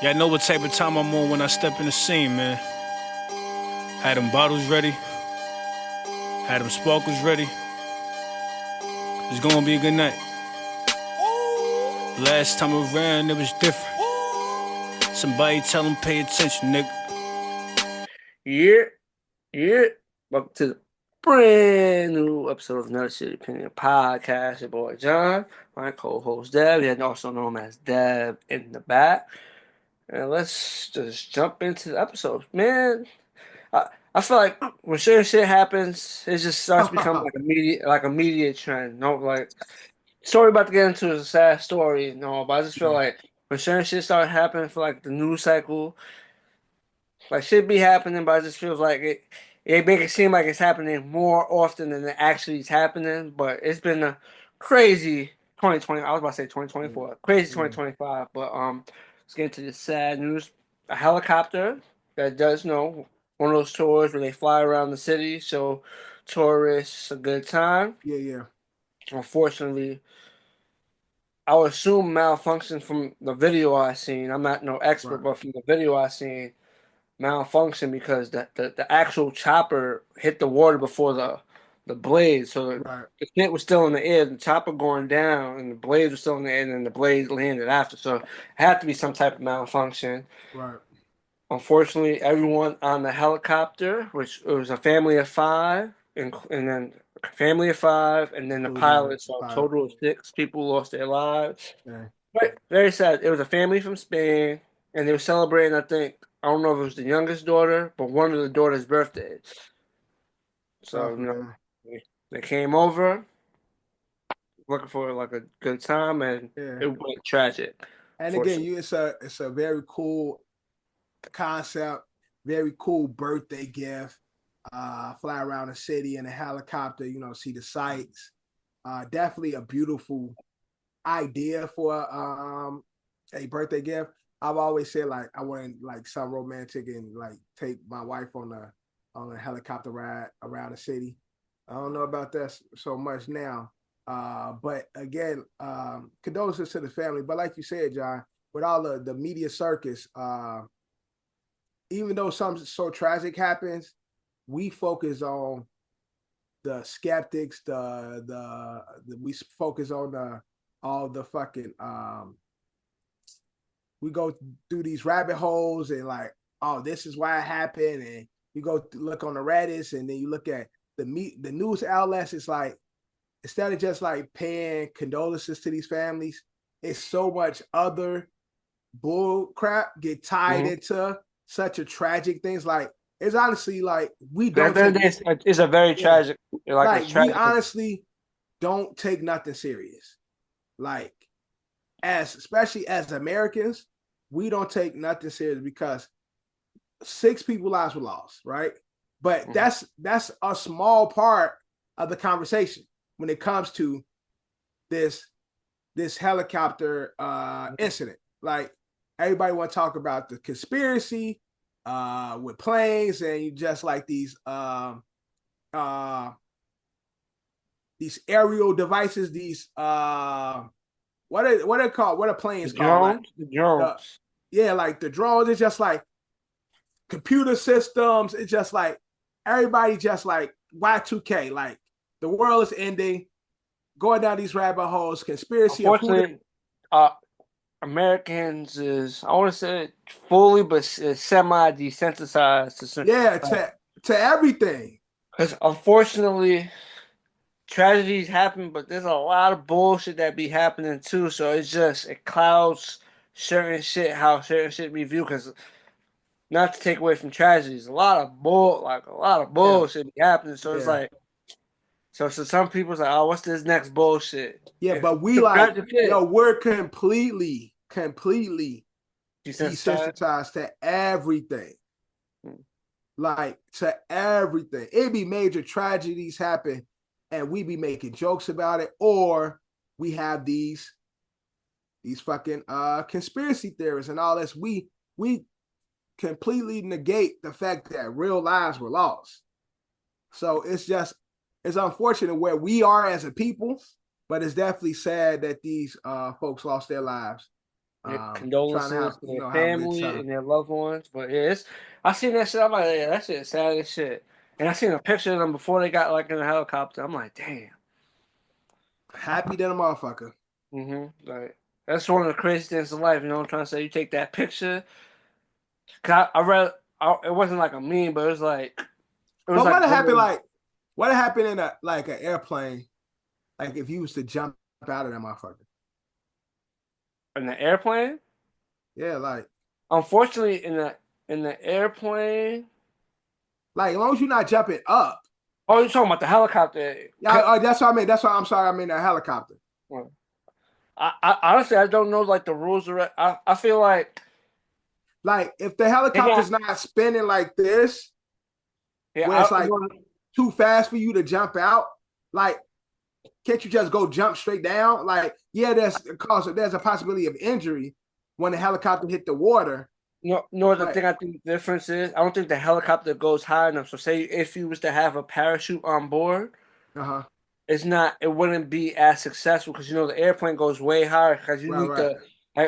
Yeah, I know what type of time I'm on when I step in the scene, man. Had them bottles ready, had them sparkles ready. It's gonna be a good night. Last time around, it was different. Somebody tell them pay attention, nigga. Yeah, yeah. Welcome to the brand new episode of Another City Opinion Podcast. Your boy John, my co-host Dev, and also known as Dev in the back. And let's just jump into the episode, man. I feel like when certain shit happens, it just starts becoming like a media trend. No, like story about to get into is a sad story, but I just feel like when certain shit start happening for like the news cycle. Like shit be happening, but it just feels like it make it seem like it's happening more often than it actually is happening. But it's been a crazy 2020. I was about to say 2024, crazy 2025. But let's get into the sad news. A helicopter that does one of those tours where they fly around the city, so tourists a good time. Yeah, yeah. Unfortunately, I would assume malfunction from the video I seen. I'm not no expert, Right. but from the video I seen malfunction because the actual chopper hit the water before the blade. So Right. the shit was still in the air, the chopper going down, and the blades were still in the air, and then the blades landed after. So it had to be some type of malfunction. Right. Unfortunately, everyone on the helicopter, which it was a family of five, and then a family of five, and then the Including pilot, so a pilot. total of six people lost their lives. Yeah. Right. Very sad. It was a family from Spain, and they were celebrating, I think, I don't know if it was the youngest daughter, but one of the daughter's birthdays. So, Tough, man. they came over looking for like a good time, and Yeah. it went tragic. And again, Fortunately. it's a very cool concept, very cool birthday gift. Fly around the city in a helicopter, see the sights. Definitely a beautiful idea for a birthday gift. I've always said like I want like some romantic and like take my wife on a helicopter ride around the city. I don't know about that so much now. But again, condolences to the family. But like you said, John, with all the media circus, even though something so tragic happens, we focus on the skeptics, we focus on the all the fucking we go through these rabbit holes and like, oh, this is why it happened, and you go look on the Reddits, and then you look at the news outlets. It's like instead of just like paying condolences to these families, it's so much other bull crap get tied into such a tragic things. Like it's honestly like we don't take It's a very yeah, tragic, like a like we tragic. honestly don't take nothing serious. Like especially as Americans, we don't take nothing serious because six people lives were lost, right? But that's a small part of the conversation when it comes to this helicopter incident. Like everybody want to talk about the conspiracy with planes and you just like these aerial devices, these what are called? What are planes called? Like The drones. yeah, like the drones. It's just like computer systems. It's just like everybody just like Y2K. Like the world is ending. Going down these rabbit holes. Conspiracy of who. Unfortunately, Americans is, I want to say fully, but semi desensitized to Yeah, to everything. because unfortunately tragedies happen, but there's a lot of bullshit that be happening too. So it clouds certain shit, how certain shit be viewed. Because not to take away from tragedies, a lot of Yeah, bullshit be happening. So it's yeah, like, so some people's like, oh, what's this next bullshit? yeah. And But we the like, tragic shit, we're completely desensitized. desensitized to everything. Hmm. Like to everything. It'd be major tragedies happen, and we be making jokes about it, or we have these fucking conspiracy theories and all this. We completely negate the fact that real lives were lost. So it's unfortunate where we are as a people, but it's definitely sad that these folks lost their lives Trying to Condolences have, to you their know, have a good family time. and their loved ones. But yeah, I seen that shit. I'm like, yeah, that shit is sad as shit. And I seen a picture of them before they got like in a helicopter. I'm like, damn. Happy than a motherfucker. Like that's one of the craziest things in life. You know what I'm trying to say? You take that picture. Cause I read, it wasn't like a meme, but it was But like literally what happened in an airplane? Like if you was to jump out of that motherfucker. in the airplane. Yeah, Unfortunately, in the airplane. as long as you're not jumping up. Oh, you're talking about the helicopter? Yeah, that's what I mean. That's why I'm sorry. I mean a helicopter. I honestly I don't know like the rules. I feel Like if the they got helicopter's not spinning like this, yeah. where it's like too fast for you to jump out, like can't you just go jump straight down? Like yeah, there's a possibility of injury when the helicopter hit the water. No, the But thing I think the difference is I don't think the helicopter goes high enough. So say if you was to have a parachute on board, uh-huh. it wouldn't be as successful because you know the airplane goes way higher because you need Right.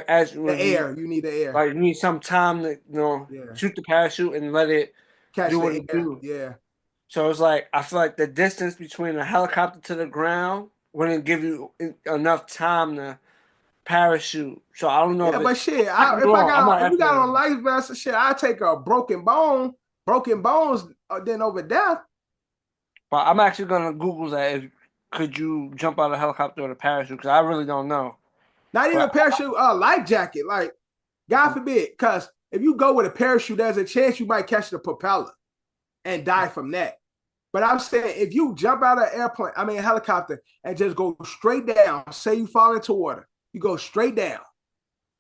as The when you air, you need the air. like you need some time to Yeah. shoot the parachute and let it Catch do what the it air. do. Yeah. So it's like I feel like the distance between the helicopter to the ground wouldn't give you enough time to parachute. So I don't know Yeah, if but it. shit, I could be wrong. I might if have we got to. on life vest, shit, I take a broken bones, then over death. But I'm actually gonna Google that. If could you jump out of a helicopter with a parachute? Because I really don't know. Not even But parachute, life jacket. Like, God forbid, because if you go with a parachute, there's a chance you might catch the propeller and die from that. But I'm saying if you jump out of an airplane, I mean a helicopter, and just go straight down, say you fall into water, you go straight down,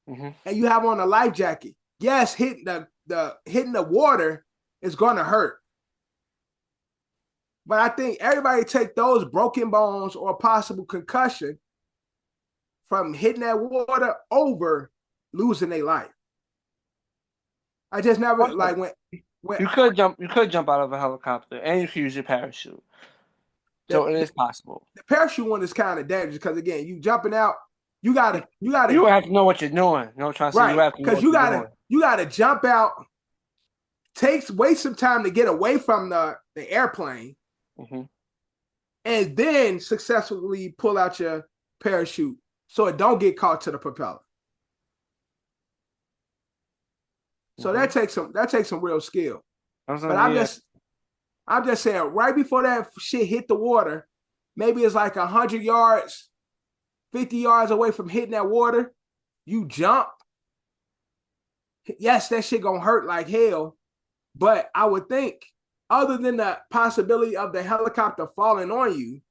mm-hmm. and you have on a life jacket. Yes, hitting the water is gonna hurt. But I think everybody take those broken bones or possible concussion from hitting that water over losing their life. I just never like when You could jump. You could jump out of a helicopter, and you could use your parachute. the, So it is possible. the parachute one is kind of dangerous because again, you jumping out, you You gotta have to know what you're doing. You know what I'm trying to say? You right have to know because what you're doing. you gotta jump out, waste some time to get away from the airplane, Mm-hmm. and then successfully pull out your parachute so it don't get caught to the propeller. So Mm-hmm. that takes some real skill. But Yeah. I'm just saying, right before that shit hit the water, maybe it's like 100 yards, 50 yards away from hitting that water. You jump. Yes, that shit gonna hurt like hell. But I would think, other than the possibility of the helicopter falling on you,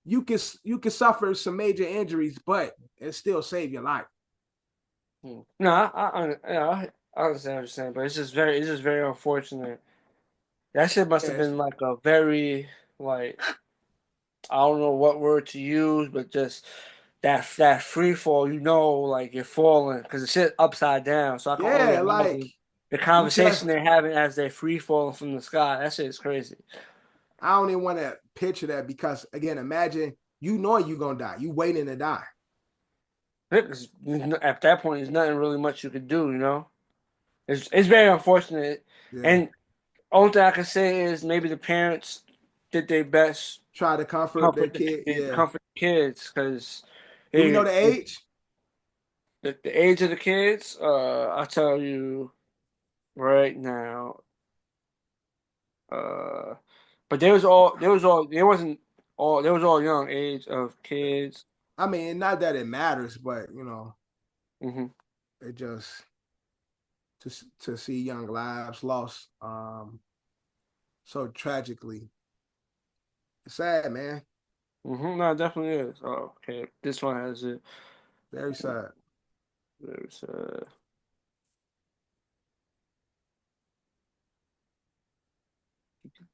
you can suffer some major injuries, but it still save your life. No, I understand what you're saying, but it's just very unfortunate. That shit must have Yes. been like a very like I don't know what word to use, but just that free fall. You know, like you're falling because the shit upside down. So I can only Yeah, like imagine the you conversation just they're having as they're free falling from the sky. That shit is crazy. I don't even want to picture that because again, imagine you knowing you're gonna die. You waiting to die. At that point, there's nothing really much you could do. You know, it's very unfortunate. Yeah. And only thing I can say is maybe the parents did their best Try to comfort their kid. Yeah. comfort the kids because Do we know the age? the age of the kids. I'll tell you right now. Uh, but there was all young age of kids. I mean, not that it matters, but Hmm. it just to see young lives lost so tragically. It's sad, man. No, it definitely is. Oh, okay. This one has it. Very sad. There's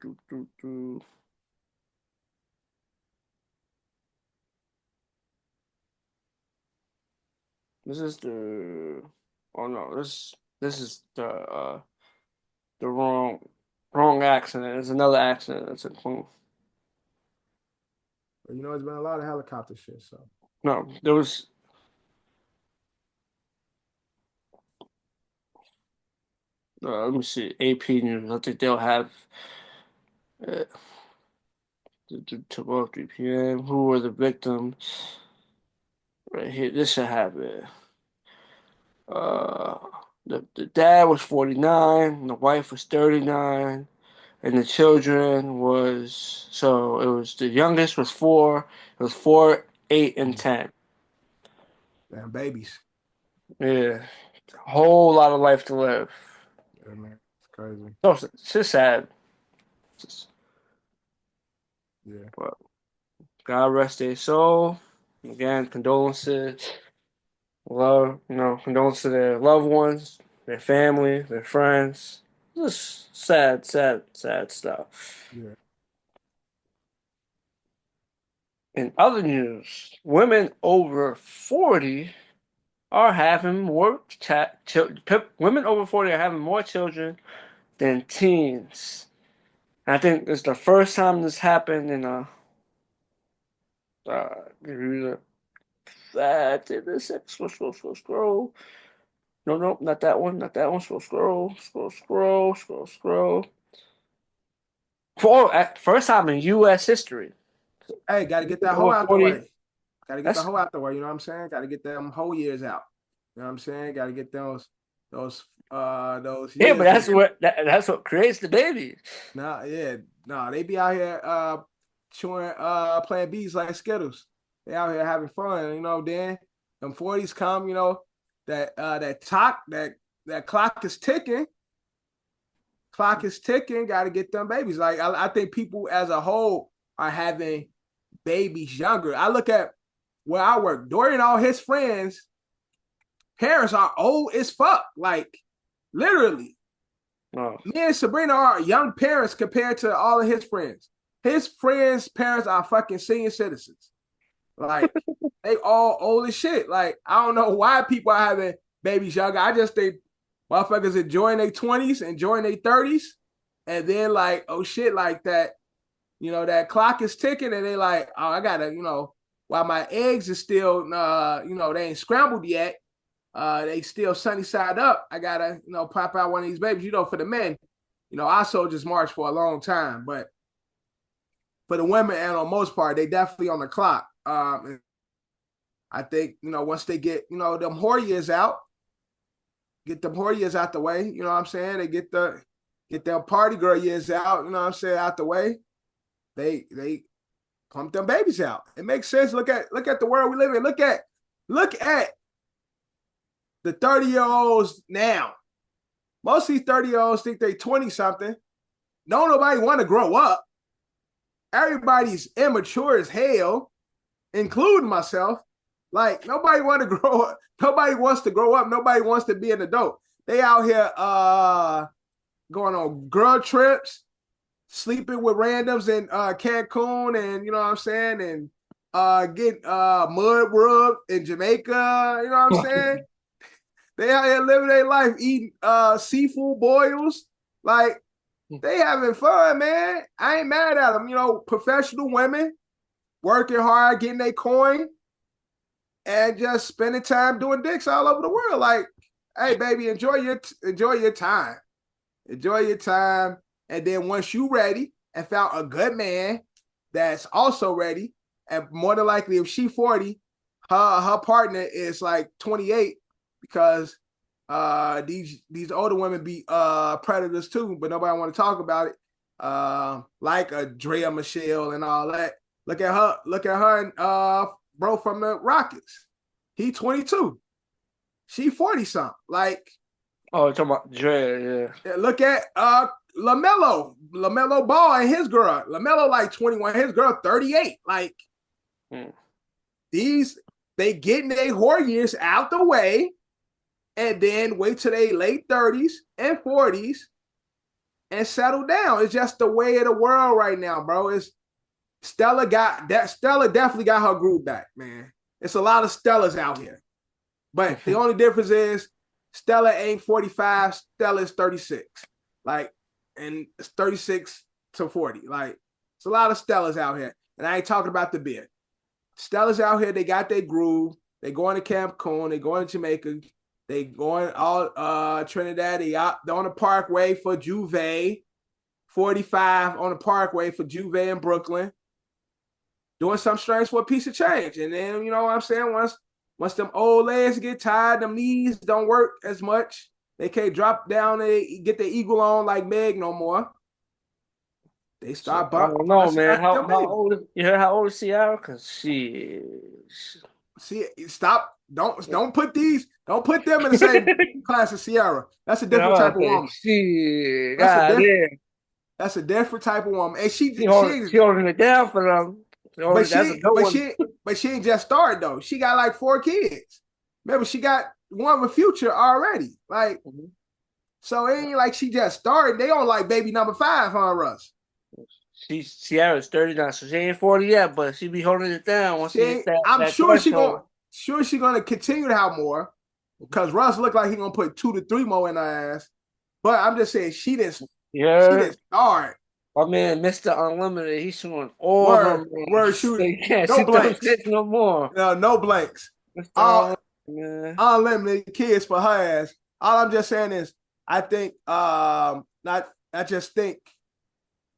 do, do, do. This is the oh no, this is the wrong accident. It's another accident that's included. But it's been a lot of helicopter shit. So No, there was Let me see. AP News. I think they'll have 12, 3 p.m. Who were the victims? Right here. This should have it. Uh, the dad was 49, the wife was 39, and the children was so it was the youngest was 4. It was 4, 8, and 10. Damn babies. Yeah, whole lot of life to live. Yeah, man. It's crazy. So it's just sad. Just, Yeah. but God rest their soul. Again, condolences. Condolences to their loved ones, their family, their friends. Just sad, sad, sad stuff. Yeah. In other news, women over 40 are having more women over 40 are having more children than teens. And I think it's the first time this happened in a scroll. No, not that one, not that one. Scroll. First time in U.S. history. Hey, got to get that hoe Over out the 40. way. Got to get the That's hoe out the way. You know what I'm saying? Got to get them whole years out. You know what I'm saying? Got to get those yeah, years. but that's what creates the baby. Nah, yeah, nah. They be out here chewing playing bees like Skittles. They out here having fun. You know, then them 40s come. You know that clock is ticking. Clock is ticking. Got to get them babies. Like I think people as a whole are having babies younger. I look at where I work. Dorian and all his friends, parents are old as fuck. Like literally. Oh. Me and Sabrina are young parents compared to all of his friends. His friends' parents are fucking senior citizens. Like they all old as shit. Like I don't know why people are having babies younger. I just think motherfuckers enjoying their 20s, enjoying their 30s, and then like, oh shit, like that, that clock is ticking, and they like, oh, I gotta, while my eggs is still they ain't scrambled yet. They still sunny side up. I gotta, pop out one of these babies. For the men, ASO just marched for a long time, but for the women and on most part, they definitely on the clock. I think, once they get, them whore years out, get them whore years out the way, you know what I'm saying? They get their party girl years out, you know what I'm saying, out the way. They pump them babies out. It makes sense. Look at the world we live in. Look at the 30-year-olds now. Most of these 30-year-olds think they 20-something. Don't nobody want to grow up. Everybody's immature as hell, including myself. Like, nobody want to grow up. Nobody wants to grow up. Nobody wants to be an adult. They out here going on girl trips, sleeping with randoms in Cancun, and you know what I'm saying, and getting mud rubbed in Jamaica. You know what I'm saying? They out here living their life, eating seafood boils. Like, they having fun, man. I ain't mad at them. Professional women working hard, getting their coin, and just spending time doing dicks all over the world. Like, hey, baby, enjoy your time. Enjoy your time. And then once you ready and found a good man that's also ready, and more than likely, if she 40, her partner is like 28, because these older women be predators too, but nobody want to talk about it. Like a Drea Michelle and all that. Look at her and bro from the Rockets. He 22. She 40 something. Like, oh, you're talking about Drea, yeah. Look at LaMelo Ball and his girl. LaMelo like 21, his girl 38. Like, they getting their whore years out the way, and then wait till they late 30s and 40s and settle down. It's just the way of the world right now, bro. Stella definitely got her groove back, man. It's a lot of Stellas out here. But the only difference is Stella ain't 45, Stella is 36. Like, and it's 36 to 40. Like, it's a lot of Stellas out here. And I ain't talking about the beer. Stella's out here, they got their groove. They going to Cancun, they going to Jamaica, They going all Trinidad. They out on the Parkway for Juve. 45 on the Parkway for Juve in Brooklyn. Doing some strange for a piece of change. And then, you know what I'm saying? Once them old legs get tired, them knees don't work as much. They can't drop down and get the eagle on like Meg no more. They start I bumping. don't know, man. How old? You heard how old is Ciara? Cause she. See, stop. Don't put them in the same class as Ciara. That's a different type of woman. That's a different type of woman. And she holding it down for them. But she ain't just started though. She got like 4 kids. Remember, she got one with Future already. Like, so it ain't like she just started. They on like baby number 5, huh, Russ? Ciara's 39, so she ain't 40 yet, but she be holding it down once she hit that. I'm sure she gonna continue to have more because Russ looked like he gonna put 2 to 3 more in her ass. But I'm just saying she didn't start. My man, Mr. Unlimited, he's shooting all of them. Word shooting. No blanks. No more. No blanks. Unlimited kids for her ass. All I'm just saying is, I think, I just think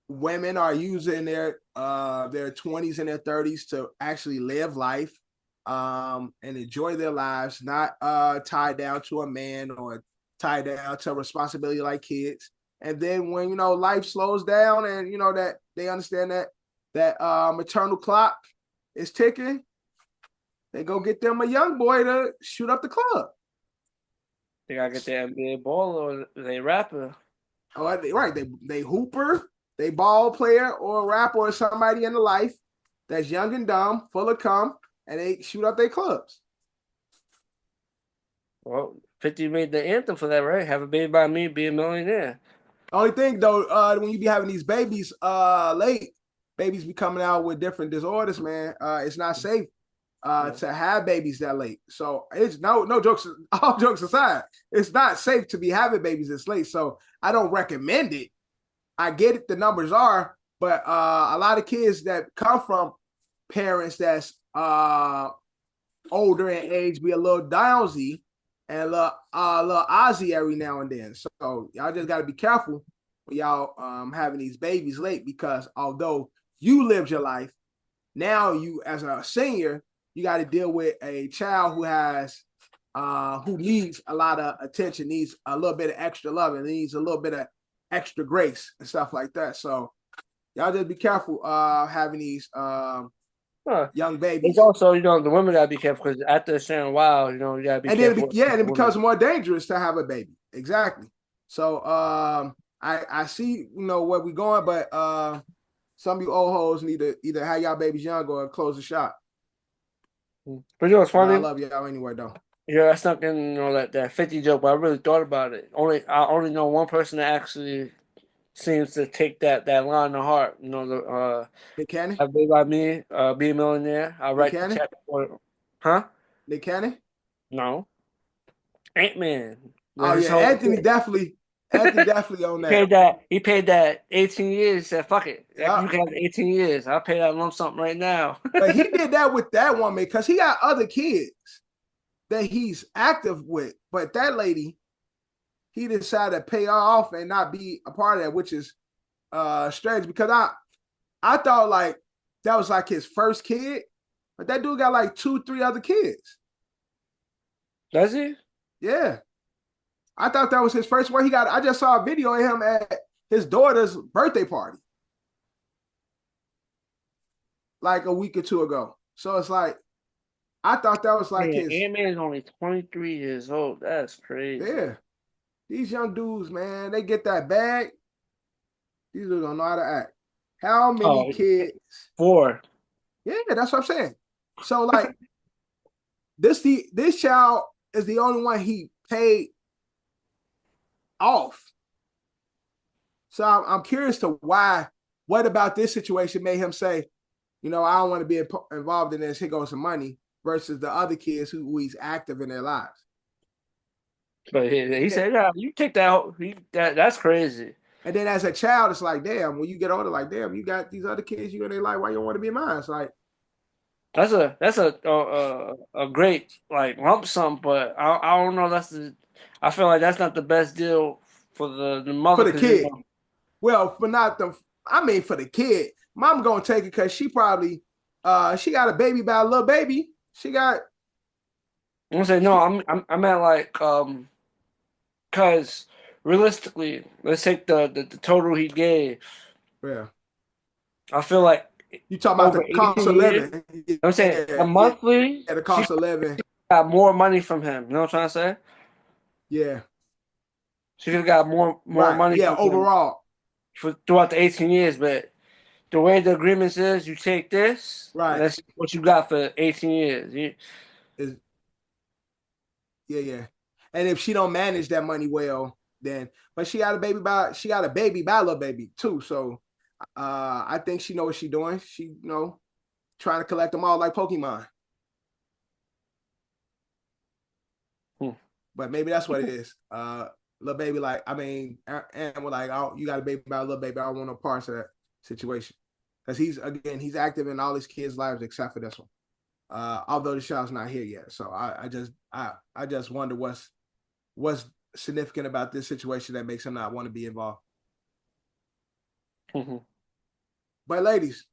women are using their 20s and their 30s to actually live life, and enjoy their lives, not tied down to a man or tied down to a responsibility like kids. And then when, life slows down and, that they understand that maternal clock is ticking, they go get them a young boy to shoot up the club. They gotta get the NBA baller or they rapper. Oh, right. They hooper, they ball player or rapper or somebody in the life that's young and dumb, full of cum, and they shoot up their clubs. Well, 50 made the anthem for that, right? Have a baby by me, be a millionaire. Only thing though, when you be having these babies late, babies be coming out with different disorders, man. It's not safe to have babies that late. So it's no jokes, all jokes aside, it's not safe to be having babies this late. So I don't recommend it. I get it, the numbers are, but a lot of kids that come from parents that's older in age be a little downsy and a little Ozzy every now and then. So y'all just got to be careful when y'all having these babies late, because although you lived your life, now you as a senior, you got to deal with a child who has who needs a lot of attention, needs a little bit of extra love, and needs a little bit of extra grace and stuff like that. So y'all just be careful having these young babies. It's also, the women gotta be careful because after a certain while, you gotta be careful. And it becomes more dangerous to have a baby. Exactly. So I see, where we're going, but some of you old hoes need to either have y'all babies young or close the shop. But it's funny. I love y'all anyway, though. Yeah, that's not that 50 joke, but I really thought about it. I only know one person that actually seems to take that line to heart. Nick Cannon? Have baby by me, be a millionaire. I write the chapter for huh? Nick Cannon? No. Ant-Man. Oh yeah, Anthony definitely on that. He paid that 18 years. He said, fuck it. You can have 18 years. I'll pay that lump sum right now. But he did that with that woman because he got other kids that he's active with. But that lady, he decided to pay her off and not be a part of that, which is strange, because I thought like that was like his first kid, but that dude got like 2-3 other kids. Does he? Yeah. I thought that was his first one. I just saw a video of him at his daughter's birthday party like a week or two ago. So it's like, I thought that was like his. Ant-Man is only 23 years old. That's crazy. Yeah. These young dudes, man, they get that bag. These dudes don't know how to act. How many kids? 4. Yeah, that's what I'm saying. So like, this child is the only one he paid off. So I'm curious to what about this situation made him say, I don't want to be involved in this. Here goes some money, versus the other kids who he's active in their lives. But he said, "Yeah, you take that. That's crazy." And then as a child, it's like, damn. When you get older, like, damn, you got these other kids you in their life. Why you don't want to be in mine? It's like, That's a great like lump sum, but I don't know. I feel like that's not the best deal for the for mother the because you kid. know. Well, for not the, I mean, for the kid, mom gonna take it because she probably, she got a baby by a little baby. She got. I'm gonna say no. I'm at like because realistically, let's take the total he gave. Yeah. I feel like You talking about over the cost 18 of years. living? I'm saying a Yeah, yeah, monthly, the she cost of living. got more money from him. You know what I'm trying to say? Yeah, She could have got more right. money Yeah, from him overall, for throughout the 18 years, but the way the agreements is, you take this, and right. that's what you got for 18 years. Is yeah, yeah. And if she don't manage that money well, then but she got a baby by a little baby too. So I think she know what she doing. She trying to collect them all like Pokemon. Hmm. But maybe that's what it is. Little baby, like, I mean, and we're like, oh, you got a baby by a little baby. I don't want no parts of that situation. Because he's active in all his kids' lives except for this one. Although the child's not here yet. So I just wonder what's significant about this situation that makes him not want to be involved. Hmm. But ladies,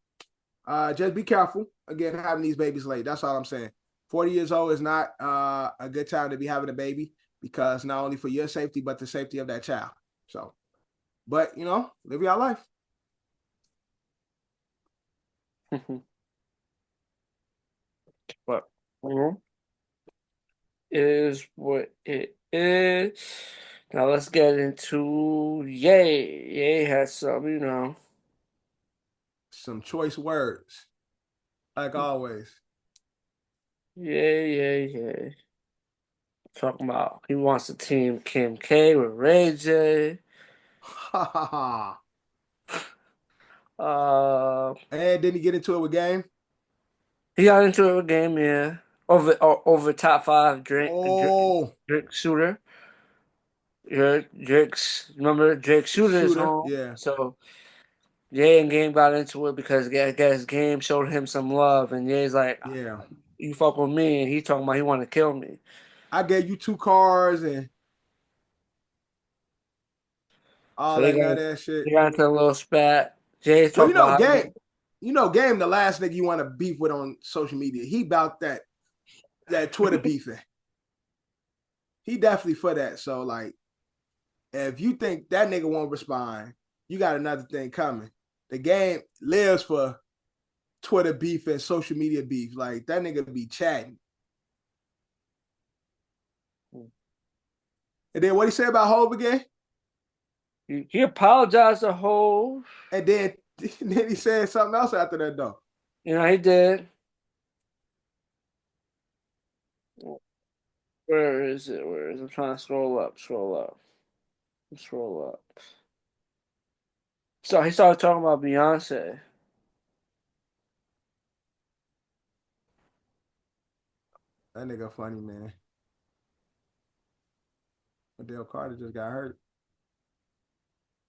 just be careful again having these babies late. That's all I'm saying. 40 years old is not a good time to be having a baby because not only for your safety but the safety of that child. So, but live your life. But is what it is. Now let's get into Yay. Yay has some, Some choice words, like always. Yay. Talking about he wants to team Kim K with Ray J. Uh, And didn't he get into it with Game? he got into it with game, yeah. Over top five Oh, Drake shooter. Yeah, remember Drake shooter is shooter. home. Yeah, So Ye and Game got into it because I guess Game showed him some love, and Ye's like, yeah. "You fuck with me," and he talking about he want to kill me. I gave you 2 cars and So all that nut ass shit. they got into a little spat. Jay's Well, talking about how Game, the last nigga you want to beef with on social media. He about that Twitter beefing. He definitely for that. So like, if you think that nigga won't respond, you got another thing coming. The Game lives for Twitter beef and social media beef. Like that nigga be chatting. And then what he say about Hove again? he apologized to Hov. And then he said something else after that though. He did. Where is it? I'm trying to scroll up. So he started talking about Beyonce. That nigga funny, man. Wendell Carter just got hurt.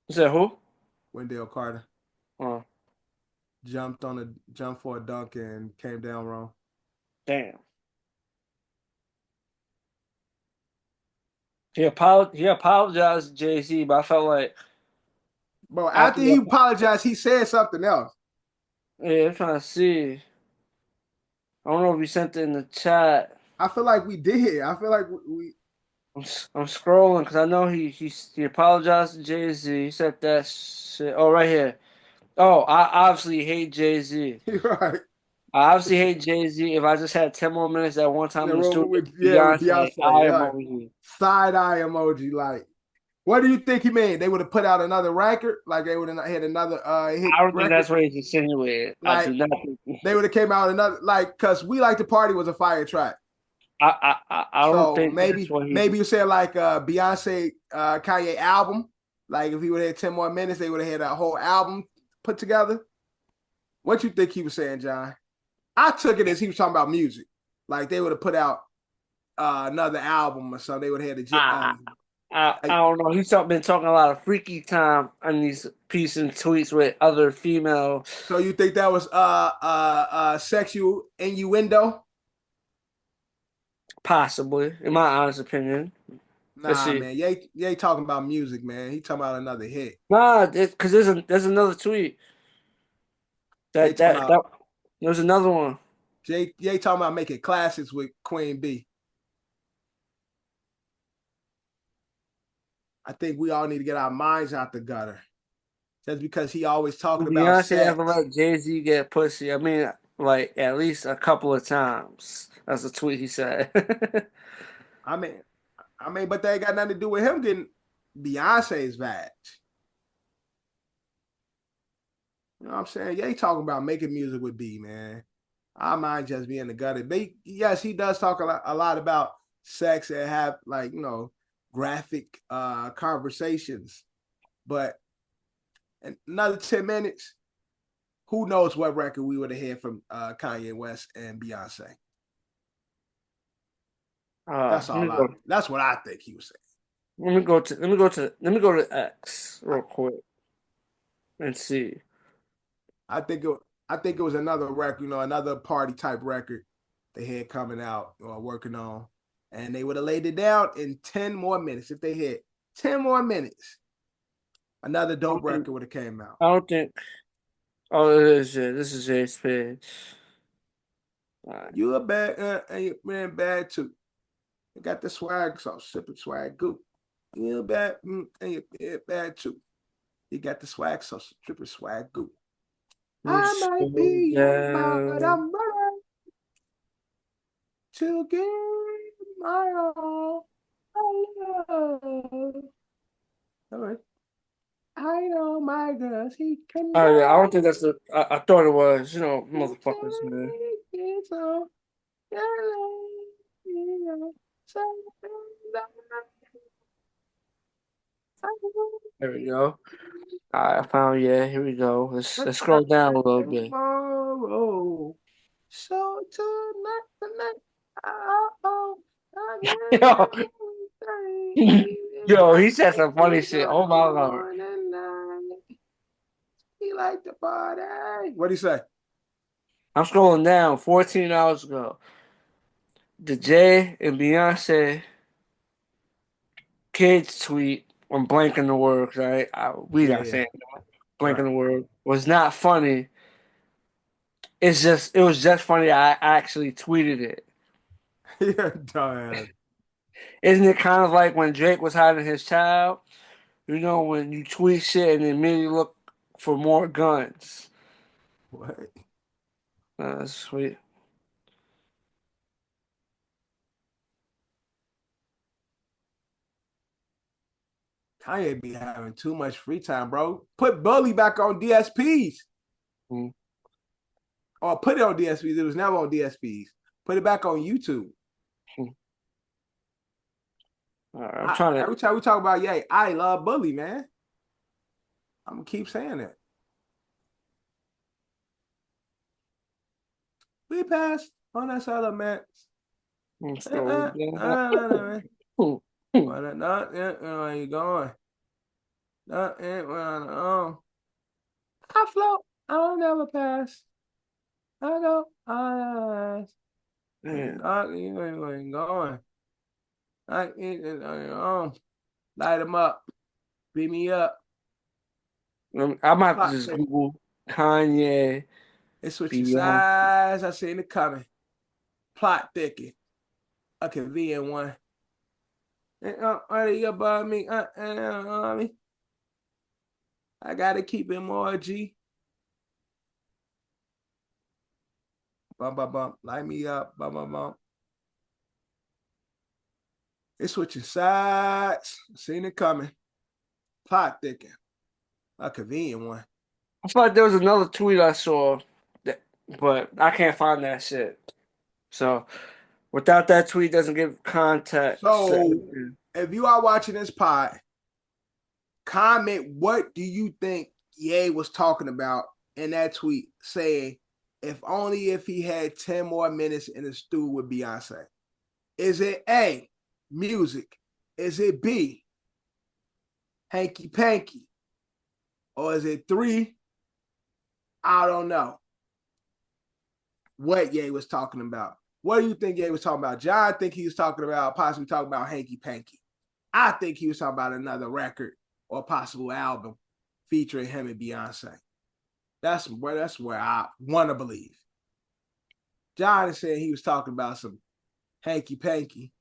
He said who? Wendell Carter Oh, jumped for a dunk and came down wrong. damn. He apologized to Jay-Z, but I felt like Bro, after after he apologized, he said something else. yeah, I'm trying to see. I don't know if we sent it in the chat. I feel like we did. I feel like we I'm scrolling because I know he apologized to Jay-Z. He said that shit. Oh, right here. Oh, I obviously hate Jay-Z. right. I obviously hate Jay-Z. If I just had 10 more minutes at one time in the studio with With Beyonce, Beyonce. I Yeah. emoji. Side eye emoji. Like, what do you think he mean? They would have put out another record? Like they would have had another hit I don't think record? that's what he's insinuating. I do Like not think. they would have came out another because We Like to Party was a fire track. I don't So think that's what he's. maybe you said like Beyonce Kanye album. Like if he would have had 10 more minutes, they would have had a whole album put together. What you think he was saying, John? I took it as he was talking about music. Like they would have put out another album or something. They would have had a I don't know. He's been talking a lot of freaky time on these pieces and tweets with other female. So you think that was sexual innuendo? Possibly, in my honest opinion. Let's Nah, see. man. You ain't talking about music, man. He talking about another hit. Nah, because there's another tweet They that talking that about that there's another one. Jay talking about making classics with Queen B. I think we all need to get our minds out the gutter. Just because he always talking about Beyonce sex. ever let Jay-Z get pussy? I mean, like at least a couple of times. That's a tweet he said. I mean, but that ain't got nothing to do with him getting Beyonce's vag. You know what I'm saying? Yeah, he talking about making music with B, man. I mind just being the gutter. But yes, he does talk a lot about sex and have like, graphic conversations. But in another 10 minutes, who knows what record we would have had from Kanye West and Beyonce. That's all. That's what I think he was saying. Let me go to X real quick and see. I think it was another record, another party type record they had coming out or working on, and they would have laid it down in 10 more minutes if they had 10 more minutes. Another dope record would have came out. I don't think. Oh, it is. Yeah, this is Jay's page. Right. You a bad and you man bad too. You got the swag, so sipping swag goo. You a bad and you bad too. You got the swag, so stripping swag goo. I might be young, but I'm ready to give my all. All right. I know my girls, he can. Oh yeah, I don't think that's the. I thought it was. Motherfuckers, man. There we go. I found. Yeah, here we go. Let's scroll down a little bit. Tomorrow. So tonight, Yo, he said some funny shit. Oh my lord. He like the party. What'd he say? I'm scrolling down 14 hours ago. The Jay and Beyonce kids tweet, I'm blanking the words, right? We not saying that. Blanking the word was not funny. It was just funny. I actually tweeted it. Yeah, dumb. Isn't it kind of like when Drake was hiding his child? When you tweet shit and immediately look for more guns. What? That's sweet. Kanye be having too much free time, bro. Put Bully back on DSPs. Mm-hmm. Or put it on DSPs. It was never on DSPs. Put it back on YouTube. All right, every time we talk about Ye, I love Bully, man. I'm gonna keep saying it. We passed on that element. Where you going? I float. I'll never pass. I go. You ain't going. Light them up. Beat me up. I'm about to just Google Kanye. It's switching sides. I seen it coming. Plot thicket. A convenient one. Are you above me? I gotta keep it more G. Bump, bump, bump. Light me up. Bump, bump, bump. It's switching sides. Seen it coming. Plot thicket. A convenient one. I feel like there was another tweet I saw, but I can't find that shit. So without that tweet, doesn't give context. So if you are watching this pod, comment what do you think Ye was talking about in that tweet, saying if only if he had 10 more minutes in the stew with Beyonce. Is it A, music? Is it B, hanky panky? Or is it 3? I don't know what Ye was talking about. What do you think Ye was talking about? John think he was talking about possibly talking about hanky panky. I think he was talking about another record or possible album featuring him and Beyonce. That's where I want to believe. John is saying he was talking about some hanky panky,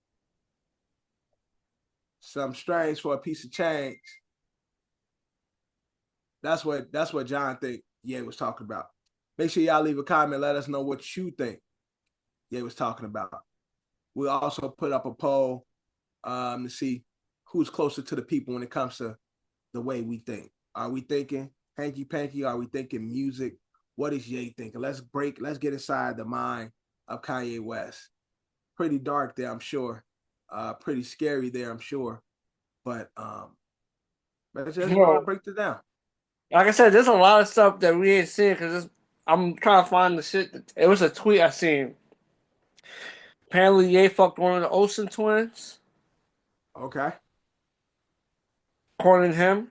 some strings for a piece of change. That's what John think Ye was talking about. Make sure y'all leave a comment. Let us know what you think Ye was talking about. We'll also put up a poll to see who's closer to the people when it comes to the way we think. Are we thinking hanky panky? Are we thinking music? What is Ye thinking? Let's get inside the mind of Kanye West. Pretty dark there, I'm sure. Pretty scary there, I'm sure. But let's just break this down. Like I said, there's a lot of stuff that we ain't seen because I'm trying to find the shit. It was a tweet I seen. Apparently, Ye fucked one of the Olsen twins. Okay. According to him.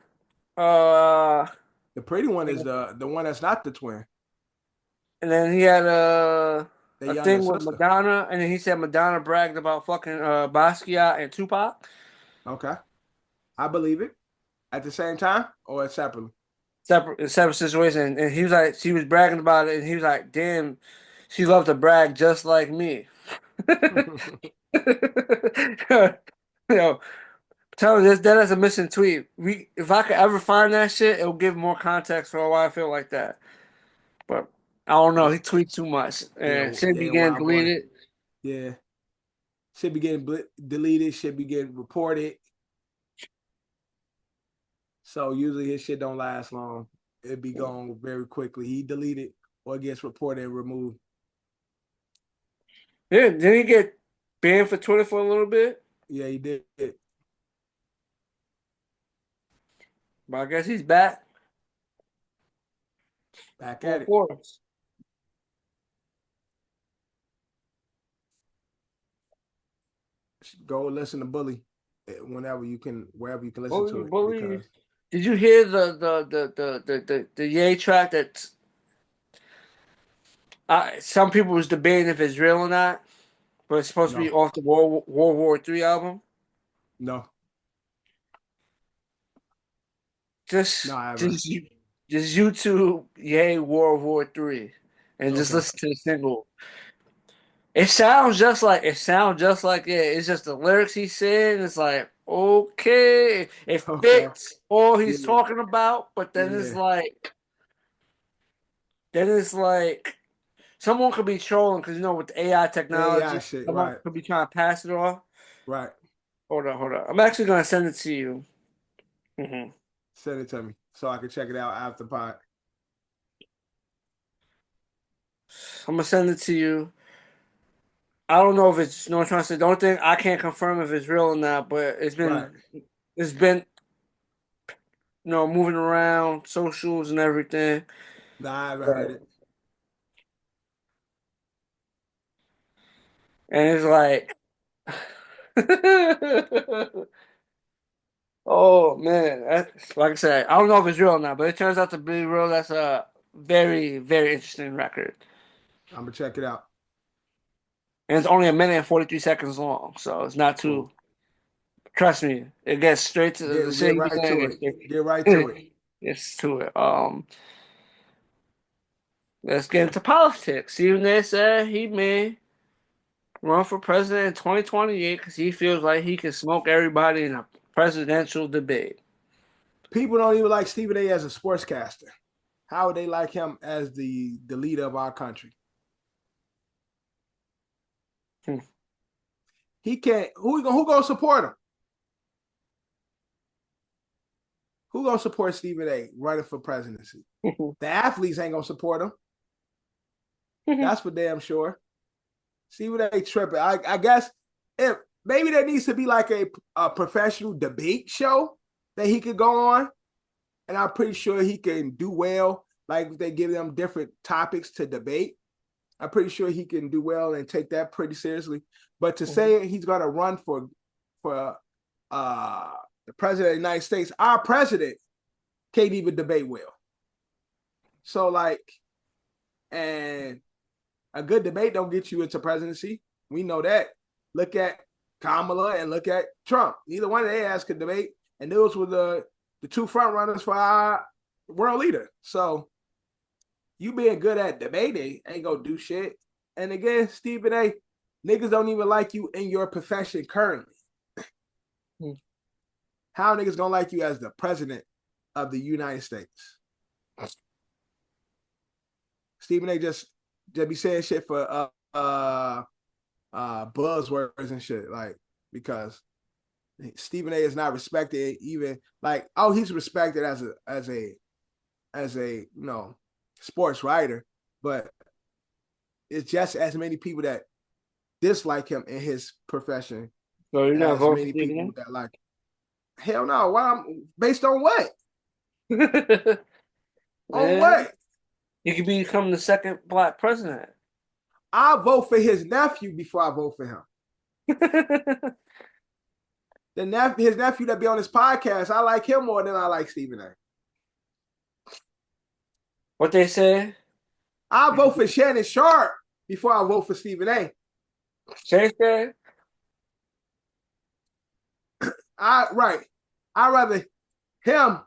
The pretty one is the one that's not the twin. And then he had a thing with sister. Madonna, and then he said Madonna bragged about fucking Basquiat and Tupac. Okay. I believe it. At the same time or separately? Separate situation. And he was like, she was bragging about it, and he was like, damn, she loved to brag just like me. Yo, tell me this, that is a missing tweet. If I could ever find that shit, it will give more context for why I feel like that. But I don't know. He tweets too much, and should be getting deleted. Yeah, should be getting deleted. Should be getting reported. So usually his shit don't last long. It'd be gone very quickly. He deleted or gets reported and removed. Yeah, didn't he get banned for Twitter for a little bit? Yeah, he did. But I guess he's back. Back at it. Go listen to Bully wherever you can listen to it. Bully. Did you hear the Ye track that some people was debating if it's real or not, but it's supposed to be off the World War III album? No. Just YouTube Ye World War III and just listen to the single. It sounds just like it's just the lyrics he's saying. It's like, okay, it fits all he's talking about, but then it's like someone could be trolling because with the AI technology, someone could be trying to pass it off. Right. Hold on. I'm actually gonna send it to you. Mm-hmm. Send it to me so I can check it out after pod. I'm gonna send it to you. I don't know if it's no trying to say. The only thing I can't confirm if it's real or not, but it's been moving around socials and everything. Nah, I haven't heard it. And it's like, oh man, like I said, I don't know if it's real or not, but it turns out to be real. That's a very, very interesting record. I'm gonna check it out. And it's only 1 minute and 43 seconds long, so it's not too. Cool. Trust me, it gets straight to the get right to it. Get right to it. It's to it. Let's get into politics. Even they said he may run for president in 2028 because he feels like he can smoke everybody in a presidential debate. People don't even like Stephen A. as a sportscaster. How would they like him as the leader of our country? He can't. Who gonna support him? Who gonna support Stephen A. running for presidency? The athletes ain't gonna support him. That's for damn sure. Stephen A. tripping. I guess if maybe there needs to be like a professional debate show that he could go on, and I'm pretty sure he can do well. Like if they give him different topics to debate, I'm pretty sure he can do well and take that pretty seriously. But to say he's gonna run for the president of the United States, our president, can't even debate well. So like, and a good debate don't get you into presidency. We know that. Look at Kamala and look at Trump. Neither one of their ass could debate. And those were the two front runners for our world leader. So you being good at debating ain't gonna do shit. And again, Stephen A., niggas don't even like you in your profession currently. How niggas gonna like you as the president of the United States? Stephen A. just be saying shit for buzzwords and shit, like, because Stephen A. is not respected even, like, oh, he's respected as a you know, sports writer, but it's just as many people that dislike him in his profession. So you're not voting many for Stephen people that like him. Hell no. Why? Based on what? A? On what? He could become the second black president. I'll vote for his nephew before I vote for him. His nephew that be on his podcast, I like him more than I like Stephen A. What they say? I'll vote for Shannon Sharp before I vote for Stephen A. Shay said? I'd rather him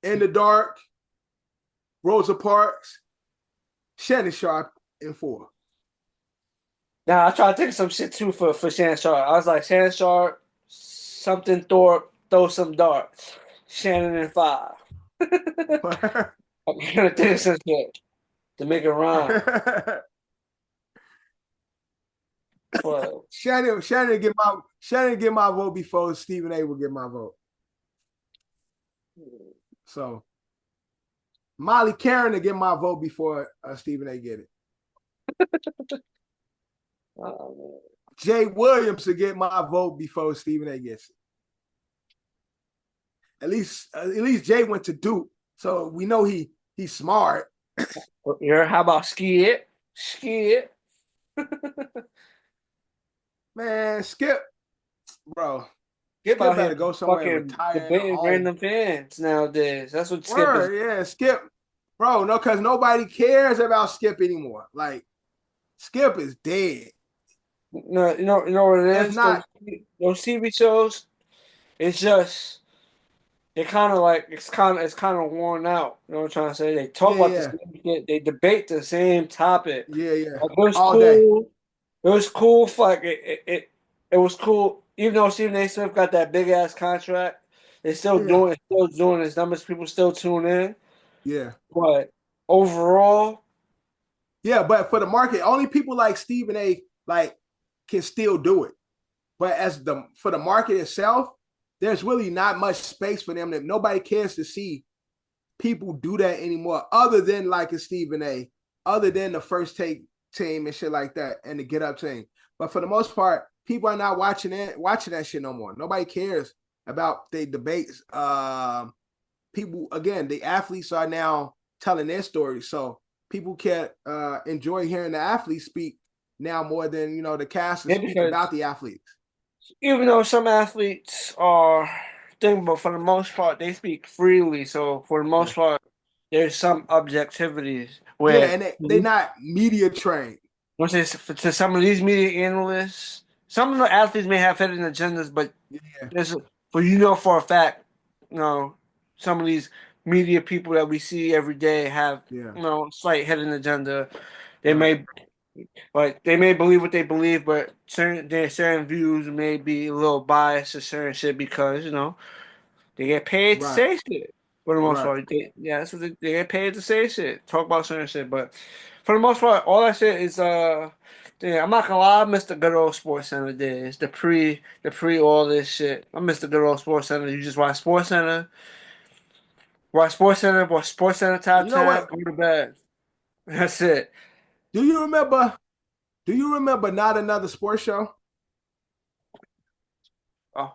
in the dark, Rosa Parks, Shannon Sharp in 4. Nah, I tried to think of some shit too for Shannon Sharp. I was like, Shannon Sharp, something Thorpe, throw some darts. Shannon in 5. I'm gonna think of some shit to make it rhyme. Well, Shannon get my vote before Stephen A. will get my vote. So Molly Karen to get my vote before Stephen A. get it. Jay Williams to get my vote before Stephen A. gets it. At least Jay went to Duke, so we know he's smart. How about Skid? Skid. Man, Skip, bro. Skip out better here go somewhere and retire. Debating random fans nowadays. That's what Skip is. Yeah, Skip. Bro, no, because nobody cares about Skip anymore. Like, Skip is dead. No, you know what it is? It's not. Those TV shows, it's just they're kind of like it's kind of worn out. You know what I'm trying to say? They talk about the same shit. They debate the same topic. Yeah. Like, it was all cool. Day. It was cool for like it was cool. Even though Stephen A. Smith got that big ass contract, they're still doing his numbers. People still tune in. Yeah. But overall, yeah. But for the market, only people like Stephen A. like can still do it. But for the market itself, there's really not much space for them. That nobody cares to see people do that anymore, other than like a Stephen A. Other than the First Take team and shit like that, and the Get Up team. But for the most part, people are not watching that shit no more. Nobody cares about the debates. People, again, the athletes are now telling their stories, so people can enjoy hearing the athletes speak now more than the cast and speak about the athletes. Even though some athletes are thing, but for the most part, they speak freely. So for the most part, there's some objectivity where and they're not media trained. To some of these media analysts, some of the athletes may have hidden agendas, but for a fact, some of these media people that we see every day have slight hidden agenda. They may believe what they believe, but certain views may be a little biased to certain shit because they get paid to say shit. For the most part, that's what they get paid to say shit, talk about certain shit. But for the most part, all that shit is I'm not gonna lie, I miss the good old Sports Center days, the pre all this shit. I miss the good old Sports Center. You just watch Sports Center, watch Sports Center top 10, go to bed. That's it. Do you remember Not Another Sports Show? Oh,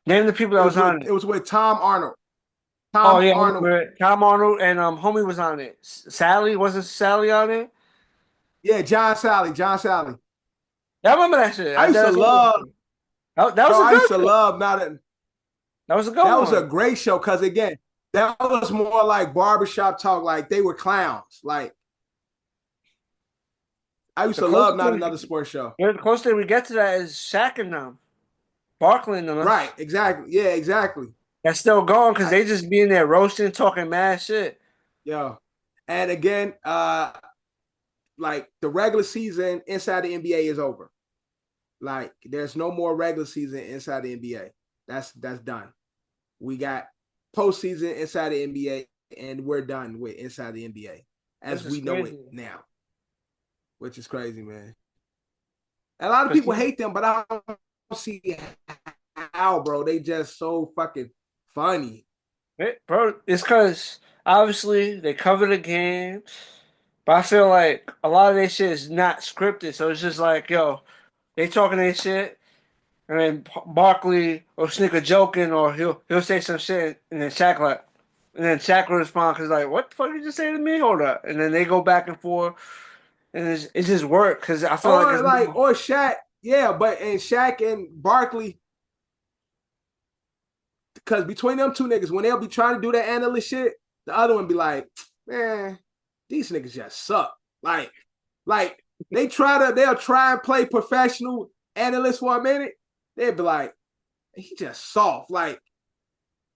name the people that was on it. It was with Tom Arnold. Arnold. Tom Arnold and homie was on it. Wasn't Sally on it? Yeah, John Sally. I remember that shit. I used to love. That was I used to love That was a good That one. was a great show because again, that was more like barbershop talk. Like they were clowns. Like I used to love Not Another Sports Show. Yeah, the closest thing we get to that is Shaq and them, Barkley and them. Right, exactly. Yeah, exactly. That's still going because they just be in there roasting, talking mad shit. Yo, and again, like the regular season inside the NBA is over. Like there's no more regular season inside the NBA. That's done. We got postseason inside the NBA, and we're done with inside the NBA as we know it now, which is crazy, man. A lot of people hate them, but I don't see how, bro. They just so fucking funny. Bro, it's because obviously they cover the game, but I feel like a lot of their shit is not scripted. So it's just like, yo, they talking their shit, and then Barkley or Snicker joking, or he'll say some shit, and then Shaq will respond because like, what the fuck did you just say to me? Hold up, and then they go back and forth, and it's just work because I feel or Shaq, yeah, but and Shaq and Barkley. Because between them two niggas, when they'll be trying to do that analyst shit, the other one be like, man, these niggas just suck. Like they'll try and play professional analyst for a minute. They'll be like, he just soft. Like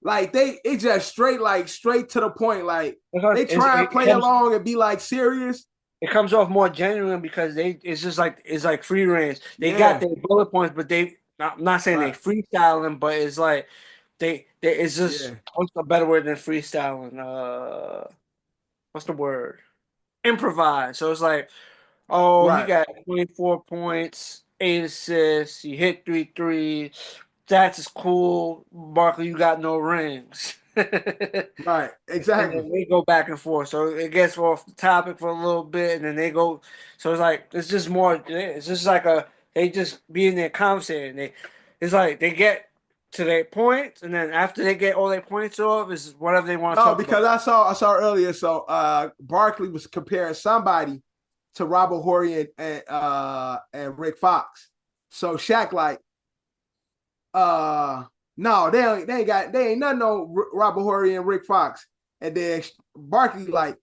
it just straight to the point. Like they try and play along and be like serious. It comes off more genuine because it's like free range. They got their bullet points, but I'm not saying they freestyling, but it's like it's just what's a better word than freestyling? What's the word? Improvise. So it's like, he got 24 points, 8 assists, he hit 3 threes. That's is cool. Barkley, you got no rings. Right, exactly. And then they go back and forth. So it gets off the topic for a little bit, and then they go. So it's like it's just more. It's just like they just be in there conversating. It's like they get to their points, and then after they get all their points off, is whatever they want to talk about. Because I saw earlier. So Barkley was comparing somebody to Robert Horry and Rick Fox. So Shaq like, no, they ain't nothing on Robert Horry and Rick Fox. And then Barkley like,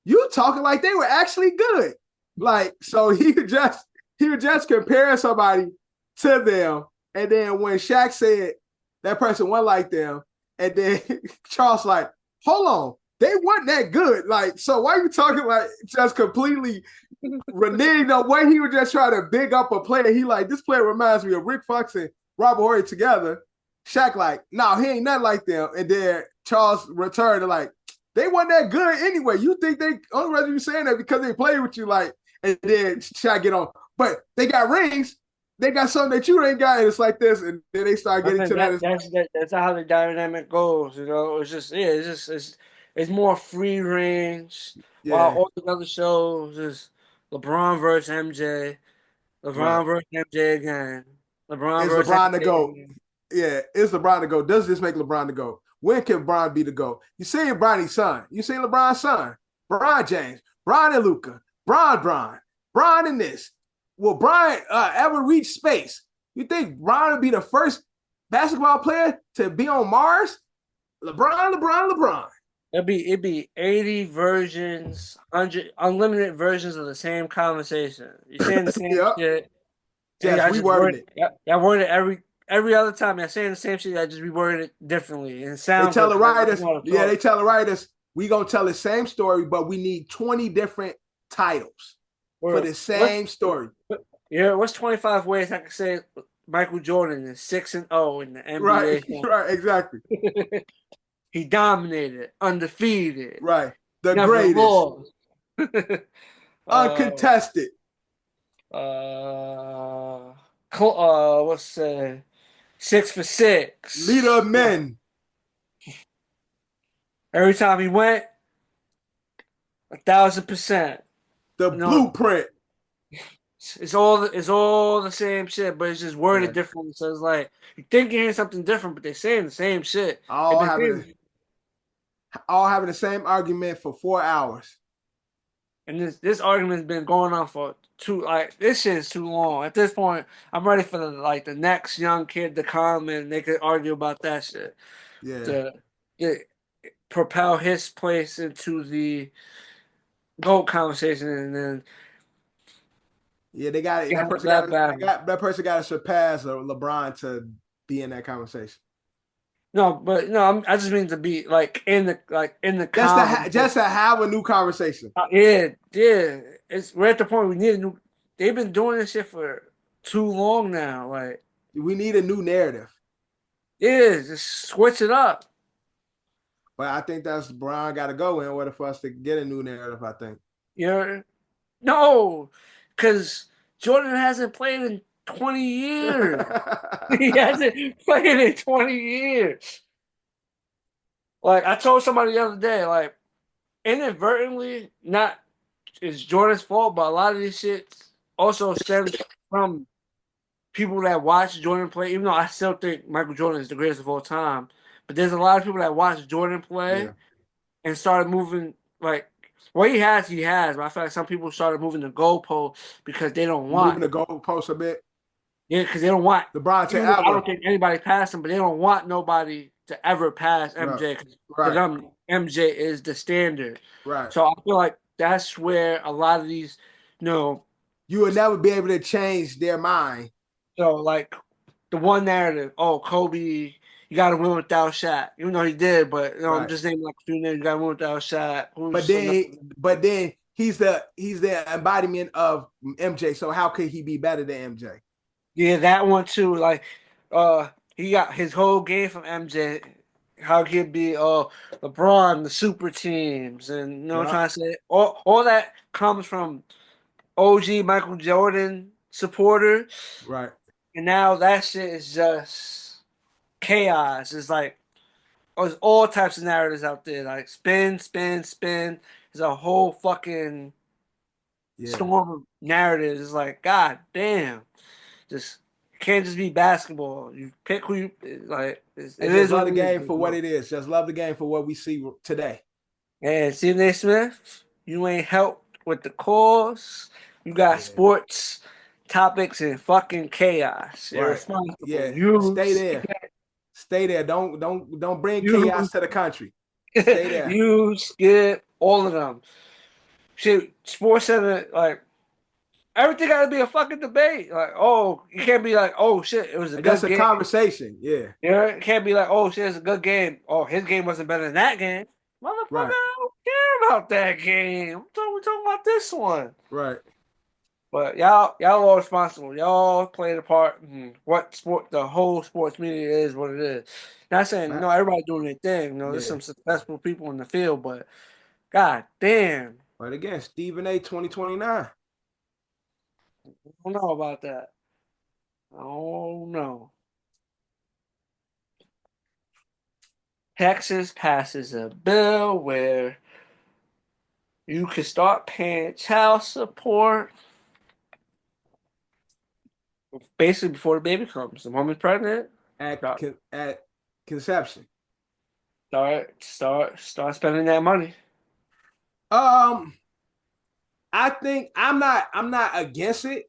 you talking like they were actually good. Like, so he would just compare somebody to them. And then when Shaq said that person wasn't like them, and then Charles like, hold on, they weren't that good. Like, so why are you talking like just completely reneging on what he was just trying to big up a player? He like, this player reminds me of Rick Fox and Robert Horry together. Shaq like, no, he ain't nothing like them. And then Charles returned and like, they weren't that good anyway. You think they only reason you saying that because they played with you, like, and then Shaq get on. But they got rings. They got something that you ain't got, and it's like this, and then they start getting to that. That's how the dynamic goes, you know. It's just it's more free range. Yeah. While all the other shows is LeBron versus MJ, LeBron versus MJ again. LeBron the GOAT. Yeah, it's LeBron the GOAT. Does this make LeBron the GOAT? When can LeBron be the GOAT? You see Bronny's son. You see LeBron's son. Bron James. Bron and Luka. Bron and this. Will Bron ever reach space? You think Bron would be the first basketball player to be on Mars? LeBron. It'd be 80 versions, 100 unlimited versions of the same conversation. You're saying the same shit. Yes, rewording it. Y'all word it every other time. Y'all saying the same shit. I just reworded it differently. And it sounds. They tell the writers. Yeah, they tell the writers we gonna tell the same story, but we need 20 different titles for the same story. Yeah, what's 25 ways I can say Michael Jordan is 6-0 in the NBA? Right, exactly. He dominated, undefeated. Right, the greatest, uncontested. What's 6 for 6? Leader of men. Every time he went, 1,000%. The blueprint. It's all the same shit, but it's just worded differently. So it's like you think you're hearing something different, but they're saying the same shit. All having the same argument for 4 hours. And this argument's been going on for this shit is too long. At this point, I'm ready for the next young kid to come and they could argue about that shit. Yeah. To get propel his place into the GOAT conversation, and then they got get that battle. that person got to surpass LeBron to be in that conversation. No, but no, I just mean to be in the just to have a new conversation. Yeah. We're at the point we need a new. They've been doing this shit for too long now. Like, we need a new narrative. Yeah, just switch it up. But I think that's Brian got to go in order for us to get a new narrative. I think. No, because Jordan hasn't played in 20 years. He hasn't played in 20 years. Like, I told somebody the other day, like, inadvertently, not it's Jordan's fault, but a lot of this shit also stems from people that watch Jordan play, even though I still think Michael Jordan is the greatest of all time. But there's a lot of people that watch Jordan play and started moving like what he has. But I feel like some people started moving the goalpost because they don't want moving the goalpost a bit. Yeah, because they don't want LeBron to ever. I don't think anybody passed him, but they don't want nobody to ever pass MJ because MJ is the standard. Right. So I feel like that's where a lot of these, you will never be able to change their mind. So like the one narrative, Kobe, you got to win without Shaq, even though he did. But I'm just naming like a few names. You got to win without Shaq. But then he's the embodiment of MJ. So how could he be better than MJ? Yeah, that one too. Like, he got his whole game from MJ. How he'd be LeBron, the super teams, and what I'm trying to say, all that comes from OG Michael Jordan supporter. Right. And now that shit is just chaos. It's like there's all types of narratives out there. Like spin. There's a whole fucking storm of narratives. It's like, God damn. Just can't just be basketball. You pick who you like. It is love the game for what it is. Just love the game for what we see today. And Stephen A. Smith, you ain't helped with the cause. You got sports topics and fucking chaos. You're responsible. Stay there. Stay there. Don't bring chaos to the country. Stay there. You skip all of them. Shit, Sports Center, like. Everything got to be a fucking debate. Like, you can't be like, shit, it was a good game. That's a conversation, yeah. It can't be like, shit, it's a good game. His game wasn't better than that game. Motherfucker, I don't care about that game. We're talking about this one. Right. But y'all all responsible. Y'all played a part in what the whole sports media is what it is. Not saying, everybody doing their thing. There's some successful people in the field, but god damn. But again, Stephen A. 2029. I don't know about that. Oh no. Texas passes a bill where you can start paying child support basically before the baby comes. The woman's pregnant. At conception. Start spending that money. I think I'm not against it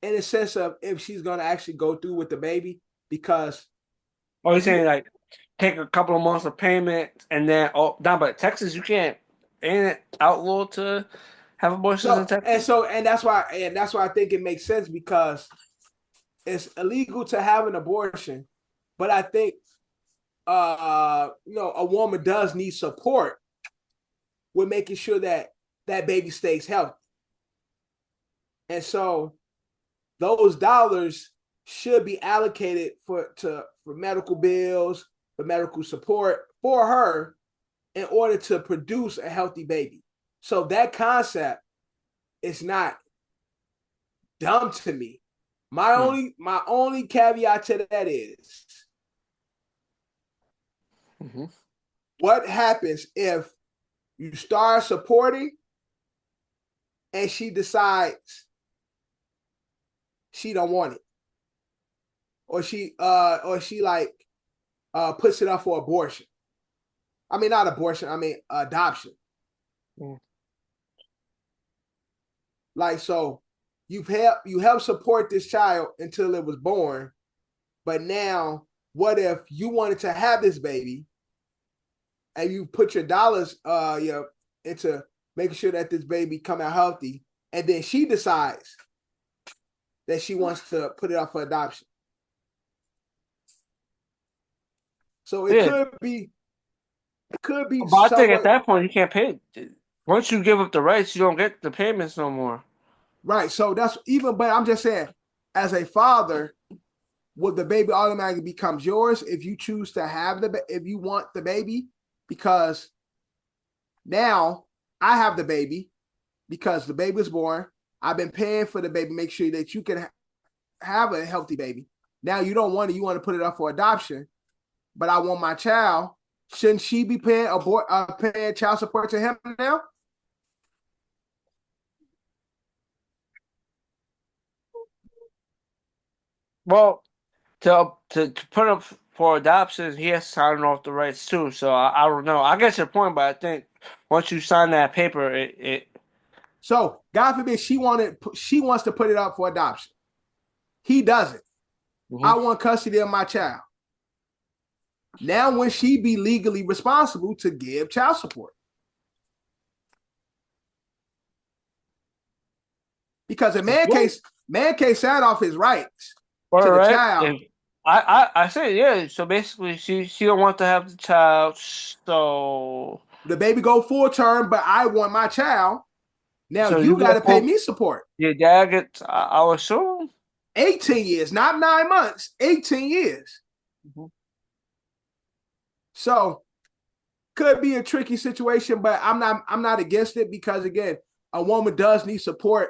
in the sense of if she's gonna actually go through with the baby because. You're saying like take a couple of months of payment and then but Texas you can't, ain't it outlawed to have abortions in Texas? And that's why I think it makes sense because it's illegal to have an abortion, but I think a woman does need support with making sure that baby stays healthy. And so those dollars should be allocated for medical bills, for medical support for her in order to produce a healthy baby. So that concept is not dumb to me. My only caveat to that is what happens if you start supporting and she decides she don't want it, or she puts it up for abortion. I mean, not abortion. I mean adoption. Like, so you helped support this child until it was born, but now what if you wanted to have this baby and you put your dollars into making sure that this baby come out healthy, and then she decides that she wants to put it up for adoption. So it could be But I think at that point you can't pay. Once you give up the rights, you don't get the payments no more. Right. So that's even, but I'm just saying, as a father, would the baby automatically becomes yours if you choose to have if you want the baby? Because now I have the baby because the baby was born. I've been paying for the baby, make sure that you can have a healthy baby. Now you don't want it, you want to put it up for adoption, but I want my child. Shouldn't she be paying child support to him now? Well, to put up for adoption, he has to sign off the rights too. So I don't know. I get your point, but I think once you sign that paper, it. So God forbid she wants to put it up for adoption. He doesn't. Mm-hmm. I want custody of my child. Now, when she be legally responsible to give child support? Because a man can't sign off his rights to the child. I say, yeah. So basically, she don't want to have the child. So the baby go full term, but I want my child. Now so you got to pay me support. Your dad gets, I'll assume, 18 years, not 9 months. 18 years. Mm-hmm. So could be a tricky situation, but I'm not against it because again, a woman does need support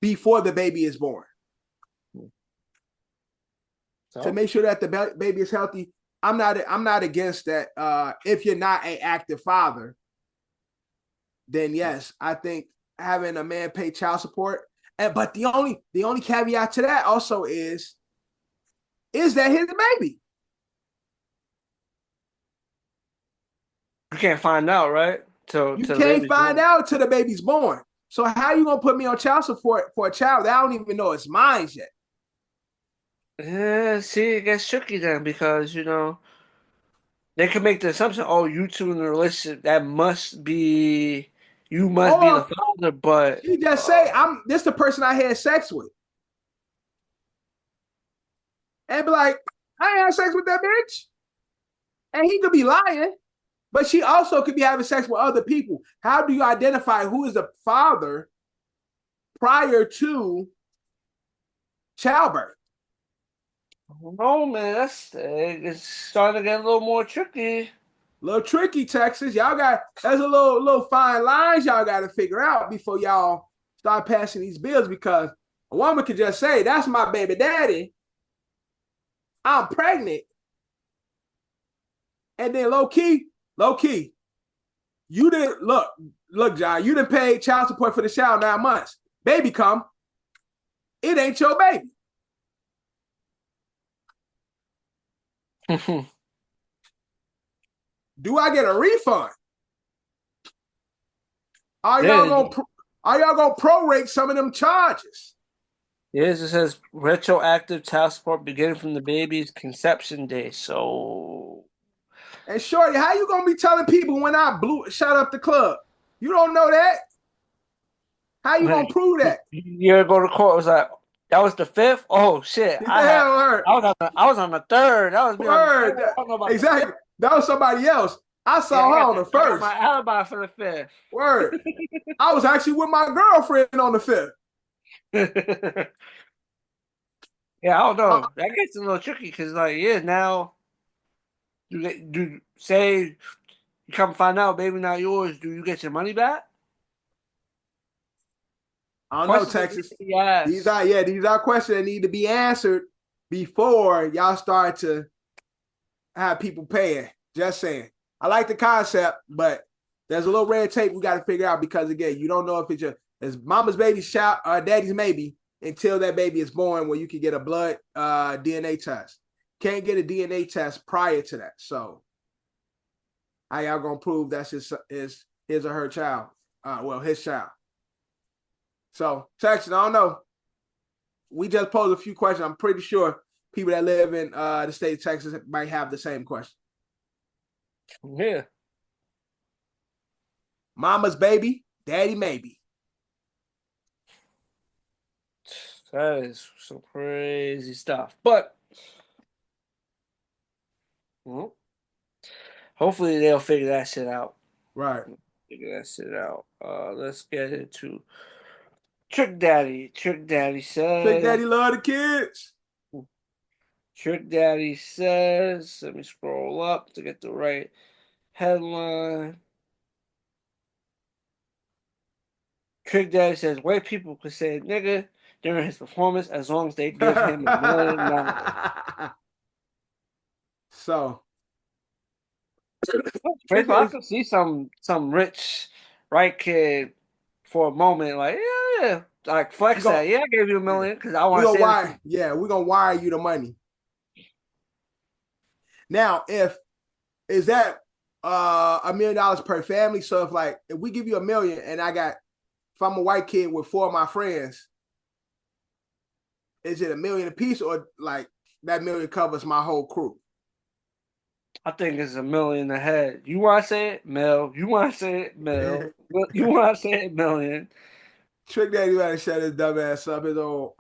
before the baby is born. So to make sure that the baby is healthy. I'm not against that. If you're not an active father, then yes, I think having a man pay child support. But the only caveat to that also is that his baby? You can't find out, right? You can't find out till the baby's born. So how you gonna put me on child support for a child that I don't even know it's mine yet? Yeah, see, it gets tricky then because they can make the assumption, oh, you two in a relationship, that must be you must be the father, but you just say this the person I had sex with. And be like, I ain't had sex with that bitch. And he could be lying, but she also could be having sex with other people. How do you identify who is the father prior to childbirth? No, man, it's starting to get a little more tricky. A little tricky, Texas. There's a little fine lines y'all got to figure out before y'all start passing these bills because a woman could just say, that's my baby daddy. I'm pregnant. And then low key, you didn't look, John, you didn't pay child support for the child 9 months. Baby come, it ain't your baby. Do I get a refund? Are y'all gonna prorate some of them charges? Yes, it says retroactive child support beginning from the baby's conception day. So, and shorty, how you gonna be telling people when I shut up the club? You don't know that. How you gonna prove that? You're going to court. Was like, that was the 5th. Oh shit! I was on the 3rd. That was me on the 3rd. Exactly. That was somebody else. I saw her on the 1st. My alibi for the 5th. Word. I was actually with my girlfriend on the 5th. Yeah, I don't know. That gets a little tricky because, now say you come find out, baby, not yours. Do you get your money back? I don't know, Texas. These are questions that need to be answered before y'all start to have people paying. Just saying. I like the concept, but there's a little red tape we got to figure out because again, you don't know if it's mama's baby's child or daddy's maybe until that baby is born, where you can get a blood DNA test. Can't get a DNA test prior to that. So how y'all gonna prove that's his or her child? His child. So, Texas, I don't know. We just posed a few questions. I'm pretty sure people that live in the state of Texas might have the same question. Yeah. Mama's baby, daddy maybe. That is some crazy stuff. But well, hopefully they'll figure that shit out. Right. Figure that shit out. Let's get into Trick Daddy. Trick Daddy says. Trick Daddy love the kids. Trick Daddy says. Let me scroll up to get the right headline. Trick Daddy says white people could say nigga during his performance as long as they give him $1 million. So, First of all, I could see some rich white kid for a moment, like yeah, like flex that. Yeah, I gave you $1 million because I want to say wire. Yeah, we're gonna wire you the money. Now, is that $1 million per family? So if we give you $1 million and if I'm a white kid with 4 of my friends, is it $1 million a piece or like that $1 million covers my whole crew? I think it's $1 million ahead. You want to say it, Mel? You want to say it, Mel? You want to say it, $1 million? Trick Daddy better shut his dumb ass up. His old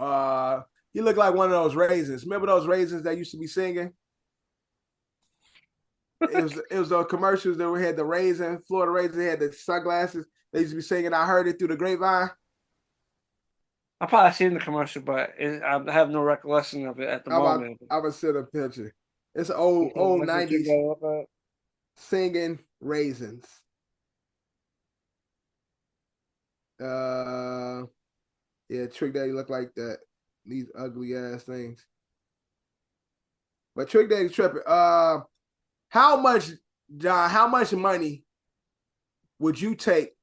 he looked like one of those raisins. Remember those raisins that used to be singing? It was those commercials that we had the raisin, Florida raisin. They had the sunglasses. They used to be singing. I heard it through the grapevine. I probably seen the commercial, but I have no recollection of it at the moment. I'm gonna send a picture. It's an old 90s singing raisins. Yeah, Trick Daddy look like that. These ugly ass things. But Trick Daddy tripping. How much, John? How much money would you take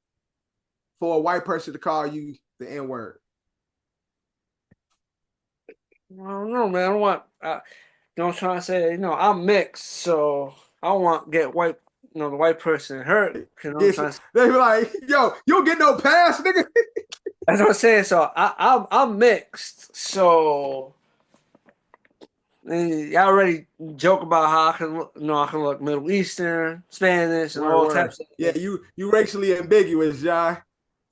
for a white person to call you the N-word? I don't know, man. I don't want. Don't try to say. I'm mixed, so I don't want to get white. The white person hurt. They be like, "Yo, you don't get no pass, nigga." That's what I'm saying. So I'm mixed. So I already joke about how I can look Middle Eastern, Spanish, and all types of things. Yeah, you racially ambiguous, John.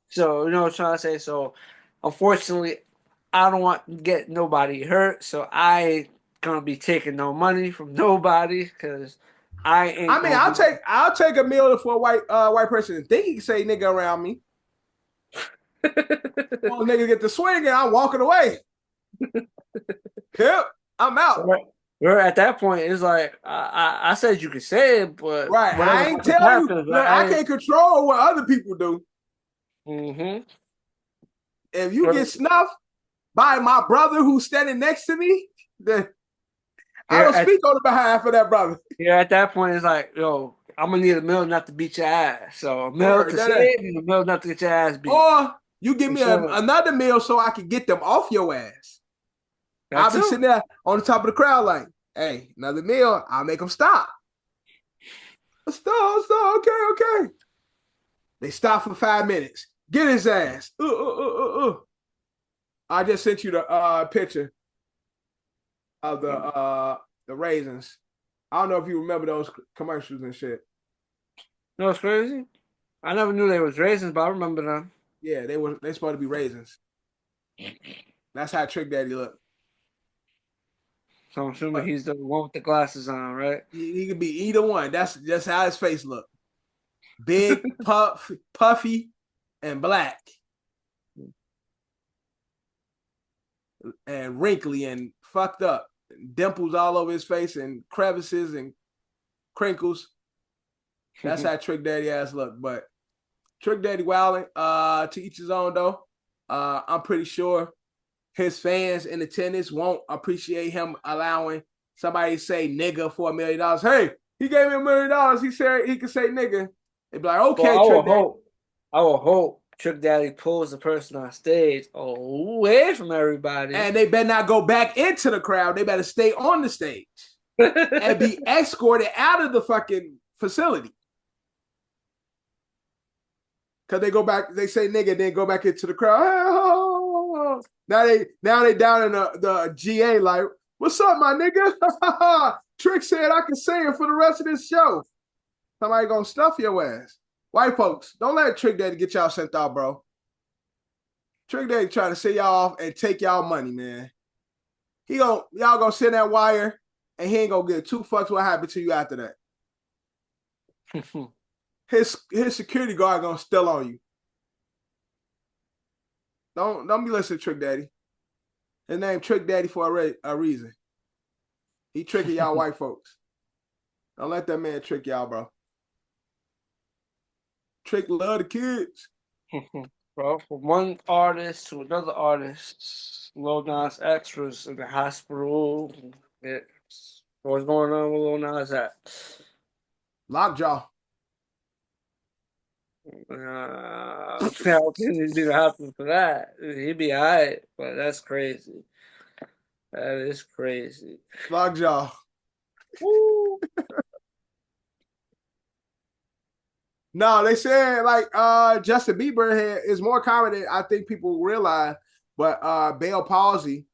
So what I'm trying to say. So unfortunately, I don't want to get nobody hurt. So I ain't gonna be taking no money from nobody because I ain't. I mean, I'll take $1 million for a white person and think he can say nigga around me. All niggas get the swing and I'm walking away. Yep, I'm out. We're at that point. It's like I said you could say it, but right. I ain't telling you. Look, I can't control what other people do. Mm-hmm. If you get snuffed by my brother who's standing next to me, then I don't speak on the behalf of that brother. Yeah, at that point, it's like, yo, I'm gonna need $1 million not to beat your ass. So $1 million to say it, and $1 million not to get your ass beat. Or you give me another meal so I can get them off your ass. I'll be sitting there on the top of the crowd like, hey, another meal, I'll make them stop. Stop, okay. They stop for 5 minutes. Get his ass. I just sent you the picture of the raisins. I don't know if you remember those commercials and shit. No, it's crazy. I never knew they was raisins, but I remember them. Yeah, they supposed to be raisins. That's how Trick Daddy looked. So I'm assuming he's the one with the glasses on, right? He could be either one. That's just how his face looked. Big, puffy, and black. And wrinkly and fucked up. Dimples all over his face and crevices and crinkles. That's how Trick Daddy ass look. But Trick Daddy wilding, to each his own though. I'm pretty sure his fans in attendance won't appreciate him allowing somebody to say nigga for $1 million. Hey, he gave me $1 million. He said he could say nigga. They'd be like, okay, I will hope Trick Daddy pulls the person on stage away from everybody. And they better not go back into the crowd. They better stay on the stage and be escorted out of the fucking facility. Because they go back, they say nigga, then go back into the crowd. know. Now they down in the GA like, what's up, my nigga? Trick said I can say it for the rest of this show. Somebody gonna stuff your ass. White folks, don't let Trick Daddy get y'all sent out, bro. Trick Daddy trying to send y'all off and take y'all money, man. Y'all gonna send that wire, and he ain't gonna get two fucks what happened to you after that. His security guard gonna still on you. Don't be listening to Trick Daddy. His name Trick Daddy for a reason. He tricking y'all white folks. Don't let that man trick y'all, bro. Trick love the kids. Bro, from one artist to another artist, Lil Nas X was in the hospital. What's going on with Lil Nas X? Lockjaw. How can anything happen for that? He'd be alright, but that's crazy. That is crazy. Lockjaw. Woo. No, they said like Justin Bieber is more common than I think people realize, but Bell palsy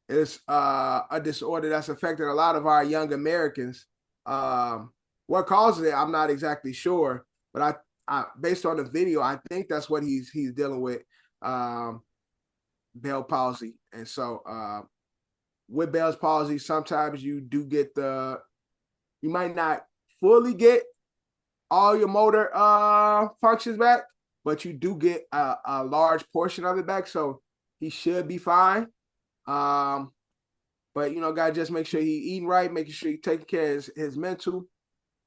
is a disorder that's affecting a lot of our young Americans. What causes it, I'm not exactly sure, but I based on the video, I think that's what he's dealing with, Bell palsy. And so with Bell's palsy, sometimes you do get you might not fully get all your motor functions back, but you do get a large portion of it back. So he should be fine. But gotta just make sure he eating right, making sure he taking care of his mental.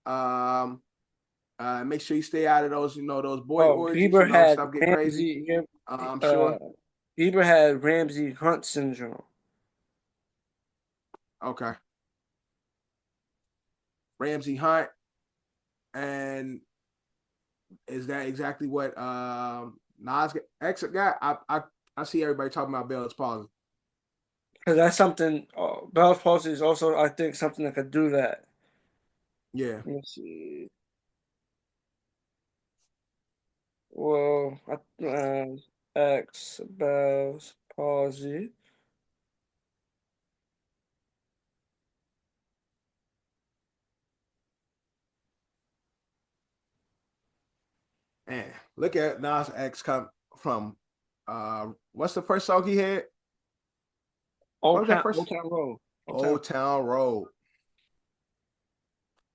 Make sure you stay out of those, those boy orgies. Bieber had stuff get crazy. I'm sure. Bieber had Ramsey Hunt syndrome. Okay. Ramsey Hunt. And is that exactly what Nas X got? I see everybody talking about Bell's palsy. Because that's something. Bell's palsy is also, I think, something that could do that. Yeah. Let me see. Well, X Bell's palsy. Man, look at Nas X come from what's the first song he had? Old Town Road. Old Town Road.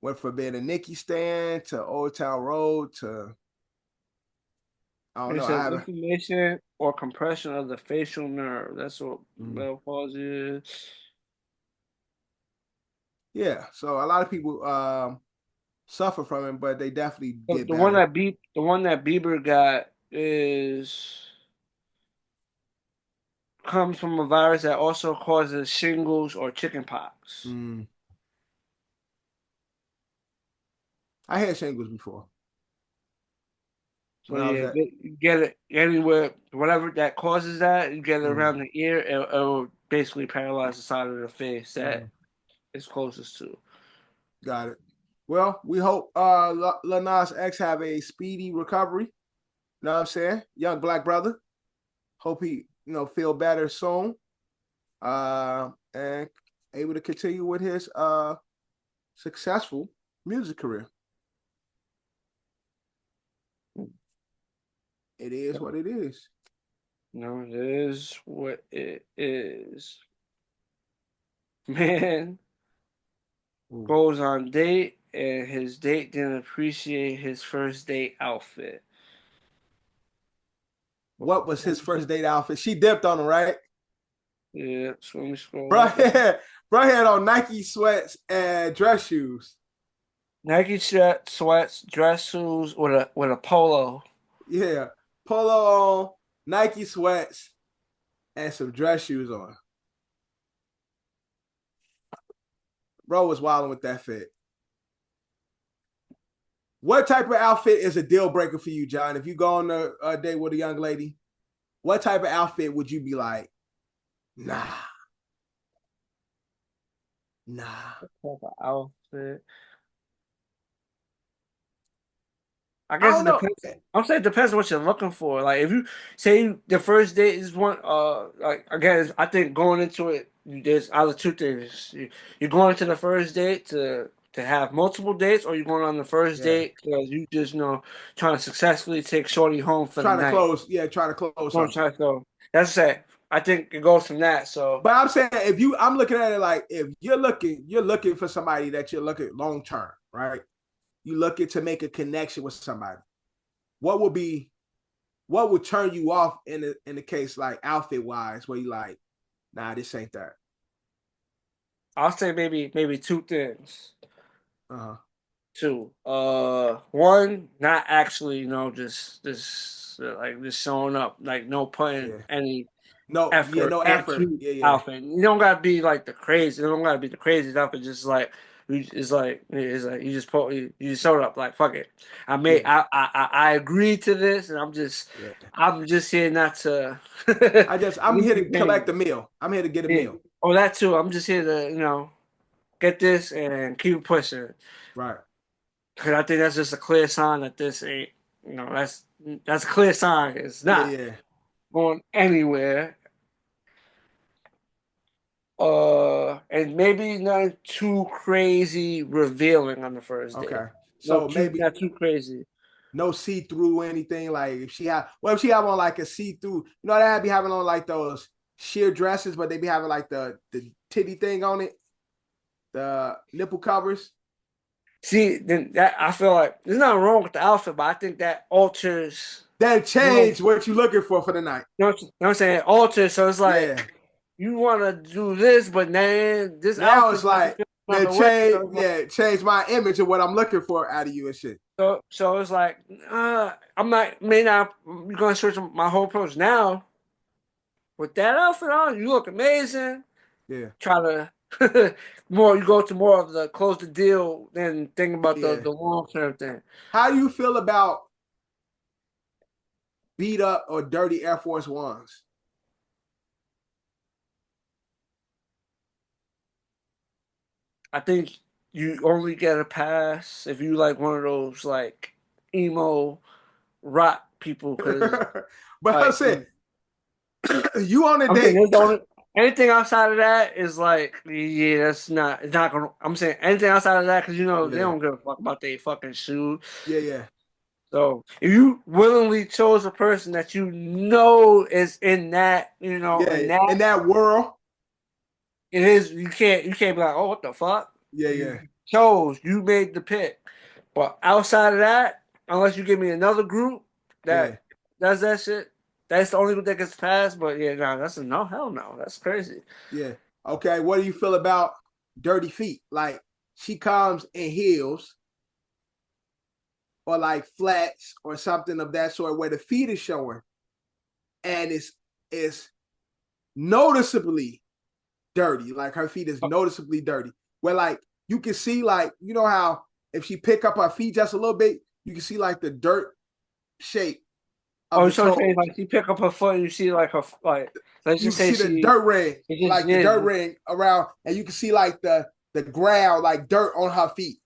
Went from being a Nicki stand to Old Town Road to I don't know. Inflammation or compression of the facial nerve. That's what Bell palsy is. Yeah, so a lot of people suffer from it, but they definitely get The better. one that Bieber got comes from a virus that also causes shingles or chickenpox. I had shingles before. So yeah, you get it anywhere, whatever that causes that, you get it around the ear, it will basically paralyze the side of the face that it's closest to. Got it. Well, we hope Lil Nas X have a speedy recovery. You know what I'm saying? Young black brother. Hope he, feel better soon. And able to continue with his successful music career. It is what it is. No, it is what it is. Man goes on date and his date didn't appreciate his first date outfit. What was his first date outfit? She dipped on him, right? Yeah, so let me scroll. Bro had on Nike sweats and dress shoes. Nike sweats, dress shoes with a polo. Yeah, polo on, Nike sweats, and some dress shoes on. Bro was wilding with that fit. What type of outfit is a deal breaker for you, John? If you go on a date with a young lady, what type of outfit would you be like, nah? What type of outfit? I I guess don't it know. depends. I'm saying it depends on what you're looking for. Like if you say the first date is one, like again, I think going into it, there's either two things. You're going into the first date to have multiple dates, or you're going on the first Yeah. date because you just trying to successfully take shorty home for the Trying to night. close, trying to close I'm something. trying to go. That's it. I think it goes from that. So, But I'm saying I'm looking at it like if you're looking for somebody that you're looking long term, right? You looking to make a connection with somebody. What would turn you off in the case like outfit wise, where you like, nah, this ain't that. I'll say maybe two things. Uh-huh. Two. One, not actually, just like just showing up, like no putting Yeah. any No effort effort. into Yeah. outfit. You don't gotta be like the crazy. You don't gotta be the craziest outfit. Just like it's like you just you just showed up. Like fuck it. Yeah. I agreed to this, and Yeah. I'm just here not to. I'm here to collect a meal. I'm here to get a Yeah. meal. Oh, that too. I'm just here to get this and keep it pushing. Right. Because I think that's just a clear sign that this ain't, that's a clear sign. It's Yeah, not yeah. going anywhere. And maybe not too crazy revealing on the first date. Okay. So maybe Not too crazy. no see-through anything. Like if she have on like a see-through, they be having on like those sheer dresses, but they be having like the titty thing on it, the nipple covers. See, then that I feel like there's nothing wrong with the outfit, but I think that alters. That You know, change what you looking for the night. you know what I'm saying? Alters. So it's Yeah. like you want to do this, but then this Now it's outfit about to like feel they another way. change my image of what I'm looking for out of you and shit. So it's like I'm not may not I'm gonna switch my whole approach now. With that outfit on, you look amazing. Yeah. Try to more you go to more of the close the deal than think about Yeah. the long term thing. How do you feel about beat up or dirty Air Force Ones? I think you only get a pass if you like one of those like emo rock people because But I like said, you on a I'm saying date. there's the only anything outside of that is like, yeah, it's not gonna. I'm saying anything outside of that because they Yeah. don't give a fuck about their fucking shoe. Yeah, yeah. So if you willingly chose a person that you know is in that, in Yeah. that In that world. it is you can't be like, oh, what the fuck? Yeah, You yeah. you made the pick. But outside of that, unless you give me another group Yeah. that does that shit, that's the only group that gets passed. But yeah, no, that's a no, hell no. That's crazy. Yeah. Okay. What do you feel about dirty feet? Like she comes in heels or like flats or something of that sort where the feet is showing and it's noticeably dirty. Like her feet is noticeably dirty. Where like you can see like, how if she pick up her feet just a little bit, you can see like the dirt shape of Oh, the so toe. saying like you pick up her foot and you see like her like let's You just can say see the she dirt ring, it just like the yeah, dirt ring around, and you can see like the ground, like dirt on her feet.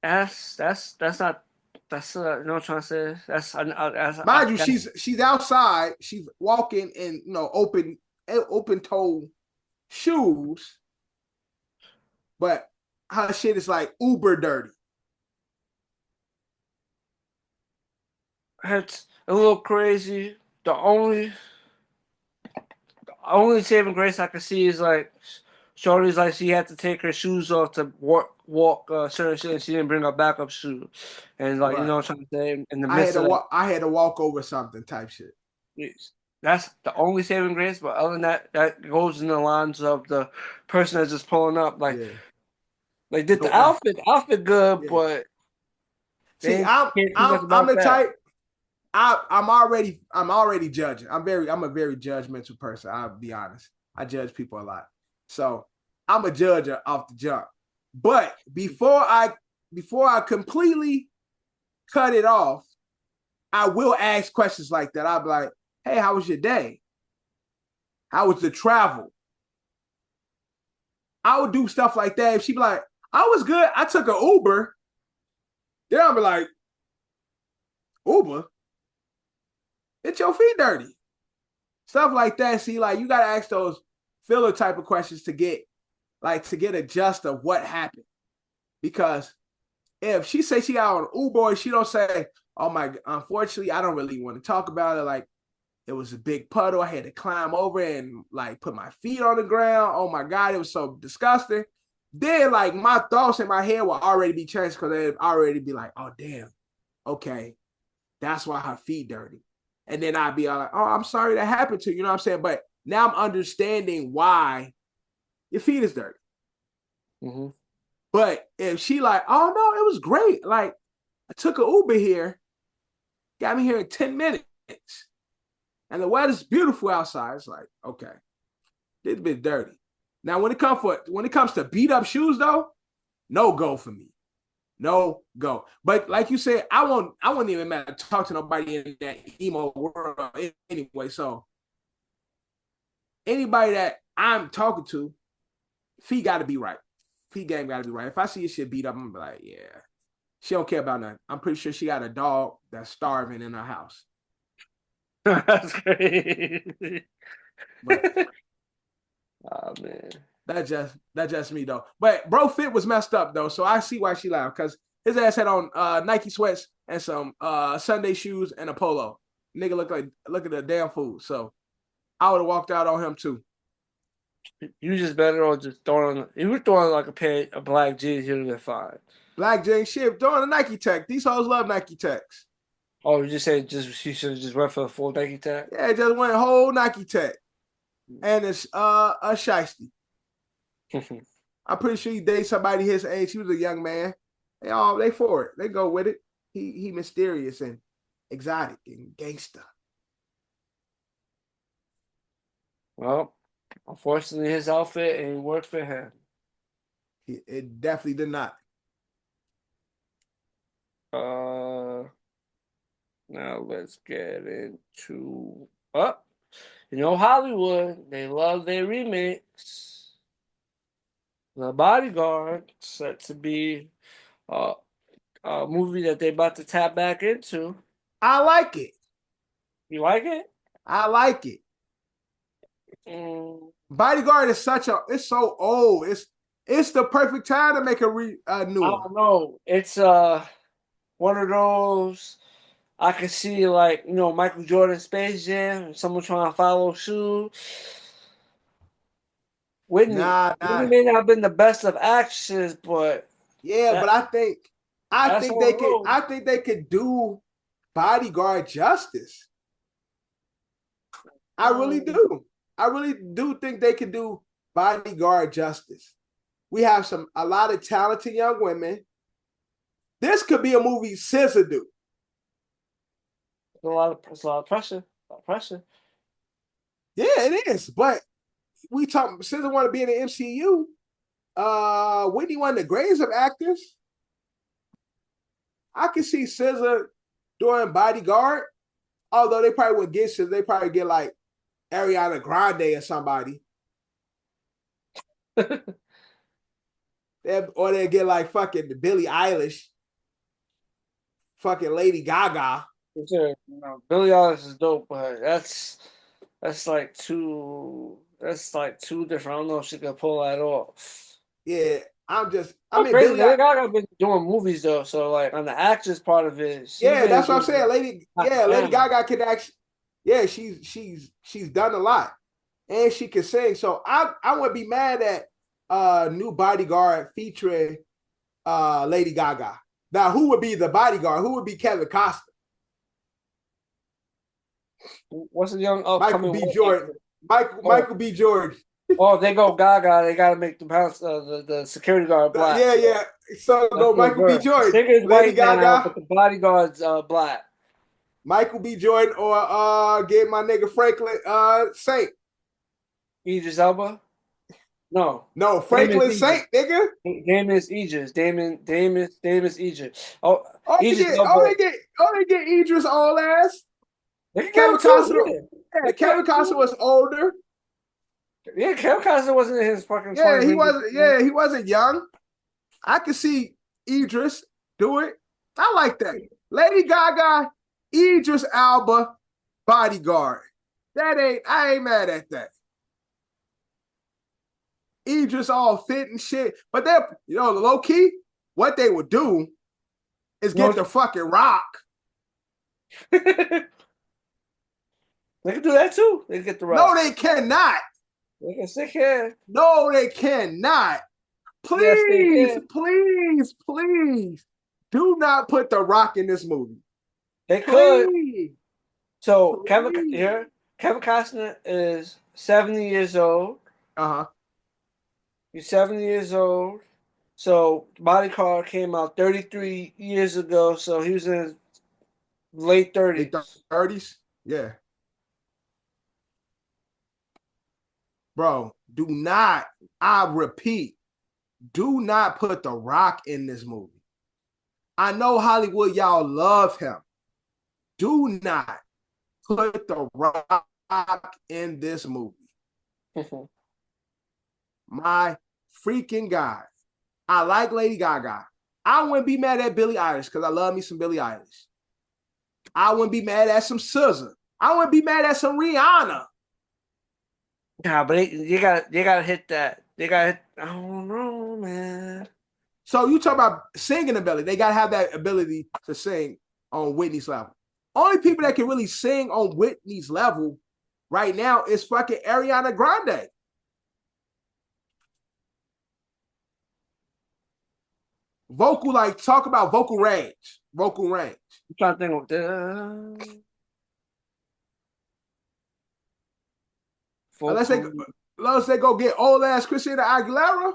that's not that's you know what I'm trying to say Mind you, she's outside, she's walking in open toe shoes, but her shit is like uber dirty. it's a little crazy. The only saving grace I can see is like Shorty's like she had to take her shoes off to walk certain shit and she didn't bring her backup shoe. And like you Right. know what I'm trying to say in the midst of I had to walk over something type shit. that. That's the only saving grace, but other than that, that goes in the lines of the person that's just pulling up. Yeah. Like did No the F. outfit good, Yeah. but they See, didn't care too much I'm about the that. type. I'm already judging. I'm a very judgmental person. I'll be honest. I judge people a lot. So I'm a judge off the jump. But before I completely cut it off, I will ask questions like that. I'll be like, hey, how was your day? How was the travel? I would do stuff like that. If she'd be like, I was good. I took an Uber. Then I'll be like, Uber, get your feet dirty. Stuff like that. See, like you gotta ask those filler type of questions to get a gist of what happened. Because if she say she got on Uber and she don't say, oh my, unfortunately, I don't really want to talk about it. Like, it was a big puddle. I had to climb over and like put my feet on the ground. Oh my God, it was so disgusting. Then like my thoughts in my head will already be changed because they'd already be like, oh damn, okay, that's why her feet dirty. And then I'd be like, oh, I'm sorry that happened to you. You know what I'm saying? But now I'm understanding why your feet is dirty. Mm-hmm. But if she like, oh no, it was great. Like I took an Uber here, got me here in 10 minutes. And the weather's beautiful outside. It's like, okay, this bit dirty. Now, when it comes to beat up shoes, though, no go for me. No go. But like you said, I wouldn't even matter to talk to nobody in that emo world anyway. So anybody that I'm talking to, feet got to be right. Feet game got to be right. If I see your shit beat up, I'm gonna be like, yeah, she don't care about nothing. I'm pretty sure she got a dog that's starving in her house. That's crazy. But, oh man, that's just me though. But bro, fit was messed up though, so I see why she laughed because his ass had on Nike sweats and some Sunday shoes and a polo. Nigga look at a damn fool. So I would have walked out on him too. you just better on just throwing. If you were throwing like a pair of black jeans, you'd have been fine. Black jeans shit, throwing a Nike Tech. These hoes love Nike Techs. Oh, you just said she should have just went for the full Nike tag? Yeah, just went whole Nike Tech. And it's a shiesty. I'm pretty sure he dates somebody his age. He was a young man. They for it. They go with it. He mysterious and exotic and gangster. Well, unfortunately, his outfit ain't worked for him. It definitely did not. Now let's get into Hollywood. They love their remakes. The Bodyguard set to be a movie that they're about to tap back into. I like it. You like it? I like it. Bodyguard is it's so old. It's the perfect time to make a new one. I don't know. It's one of those I can see like, Michael Jordan Space Jam, someone trying to follow suit. Whitney may not have been the best of actresses, but but I think they could do Bodyguard justice. I really do. I really do think they could do Bodyguard justice. We have a lot of talented young women. This could be a movie SZA do. A lot of pressure. Yeah, it is. But we talk. SZA want to be in the MCU. Whitney, one of the greatest of actors. I can see SZA doing Bodyguard. Although they probably would get SZA, they probably get like Ariana Grande or somebody. Or they get like fucking Billie Eilish, fucking Lady Gaga. Sure, Billie Eilish is dope, but that's like two different. I don't know if she can pull that off. Yeah, Billie Gaga been doing movies though, so like on the actress part of it. Yeah, that's what I'm saying. Lady Gaga can actually. Yeah, she's done a lot, and she can sing. So I wouldn't be mad at new Bodyguard featuring Lady Gaga. Now, who would be the Bodyguard? Who would be Kevin Costner? What's the young Michael B. Jordan? Michael B. Jordan. Oh, if they go Gaga, they gotta make the security guard black. Yeah. So go Michael B. Jordan. Lady white Gaga, now, but the Bodyguard's black. Michael B. Jordan or get my nigga Franklin Saint. Idris Elba? No, Franklin Saint, nigga. Damon is Idris. Damon is Idris. They get Idris all ass. Kevin Costner. Yeah, Kevin Costner was older. Yeah, Kevin Costner wasn't in his fucking. Yeah, he wasn't. Yeah, he wasn't young. I could see Idris do it. I like that. Lady Gaga, Idris Elba, Bodyguard. I ain't mad at that. Idris all fit and shit. But they're, low key, what they would do is get the fucking Rock. They can do that too. They can get the Rock. No, they cannot. Yes, they can. No, they cannot. Please, please, please, do not put the Rock in this movie. They could. So Kevin Costner is 70 years old. He's 70 years old. So Bodyguard came out 33 years ago. So he was in his late 30s. Late 30s? Yeah. Bro, do not, I repeat, do not put The Rock in this movie. I know Hollywood, y'all love him. Do not put The Rock in this movie. My freaking God. I like Lady Gaga. I wouldn't be mad at Billie Eilish because I love me some Billie Eilish. I wouldn't be mad at some SZA. I wouldn't be mad at some Rihanna. Nah, but you gotta hit that. They gotta hit, I don't know, man. So you talk about singing ability. They gotta have that ability to sing on Whitney's level. Only people that can really sing on Whitney's level right now is fucking Ariana Grande. Talk about vocal range. Vocal range. I'm trying to think of the Unless they go get old ass Christina Aguilera.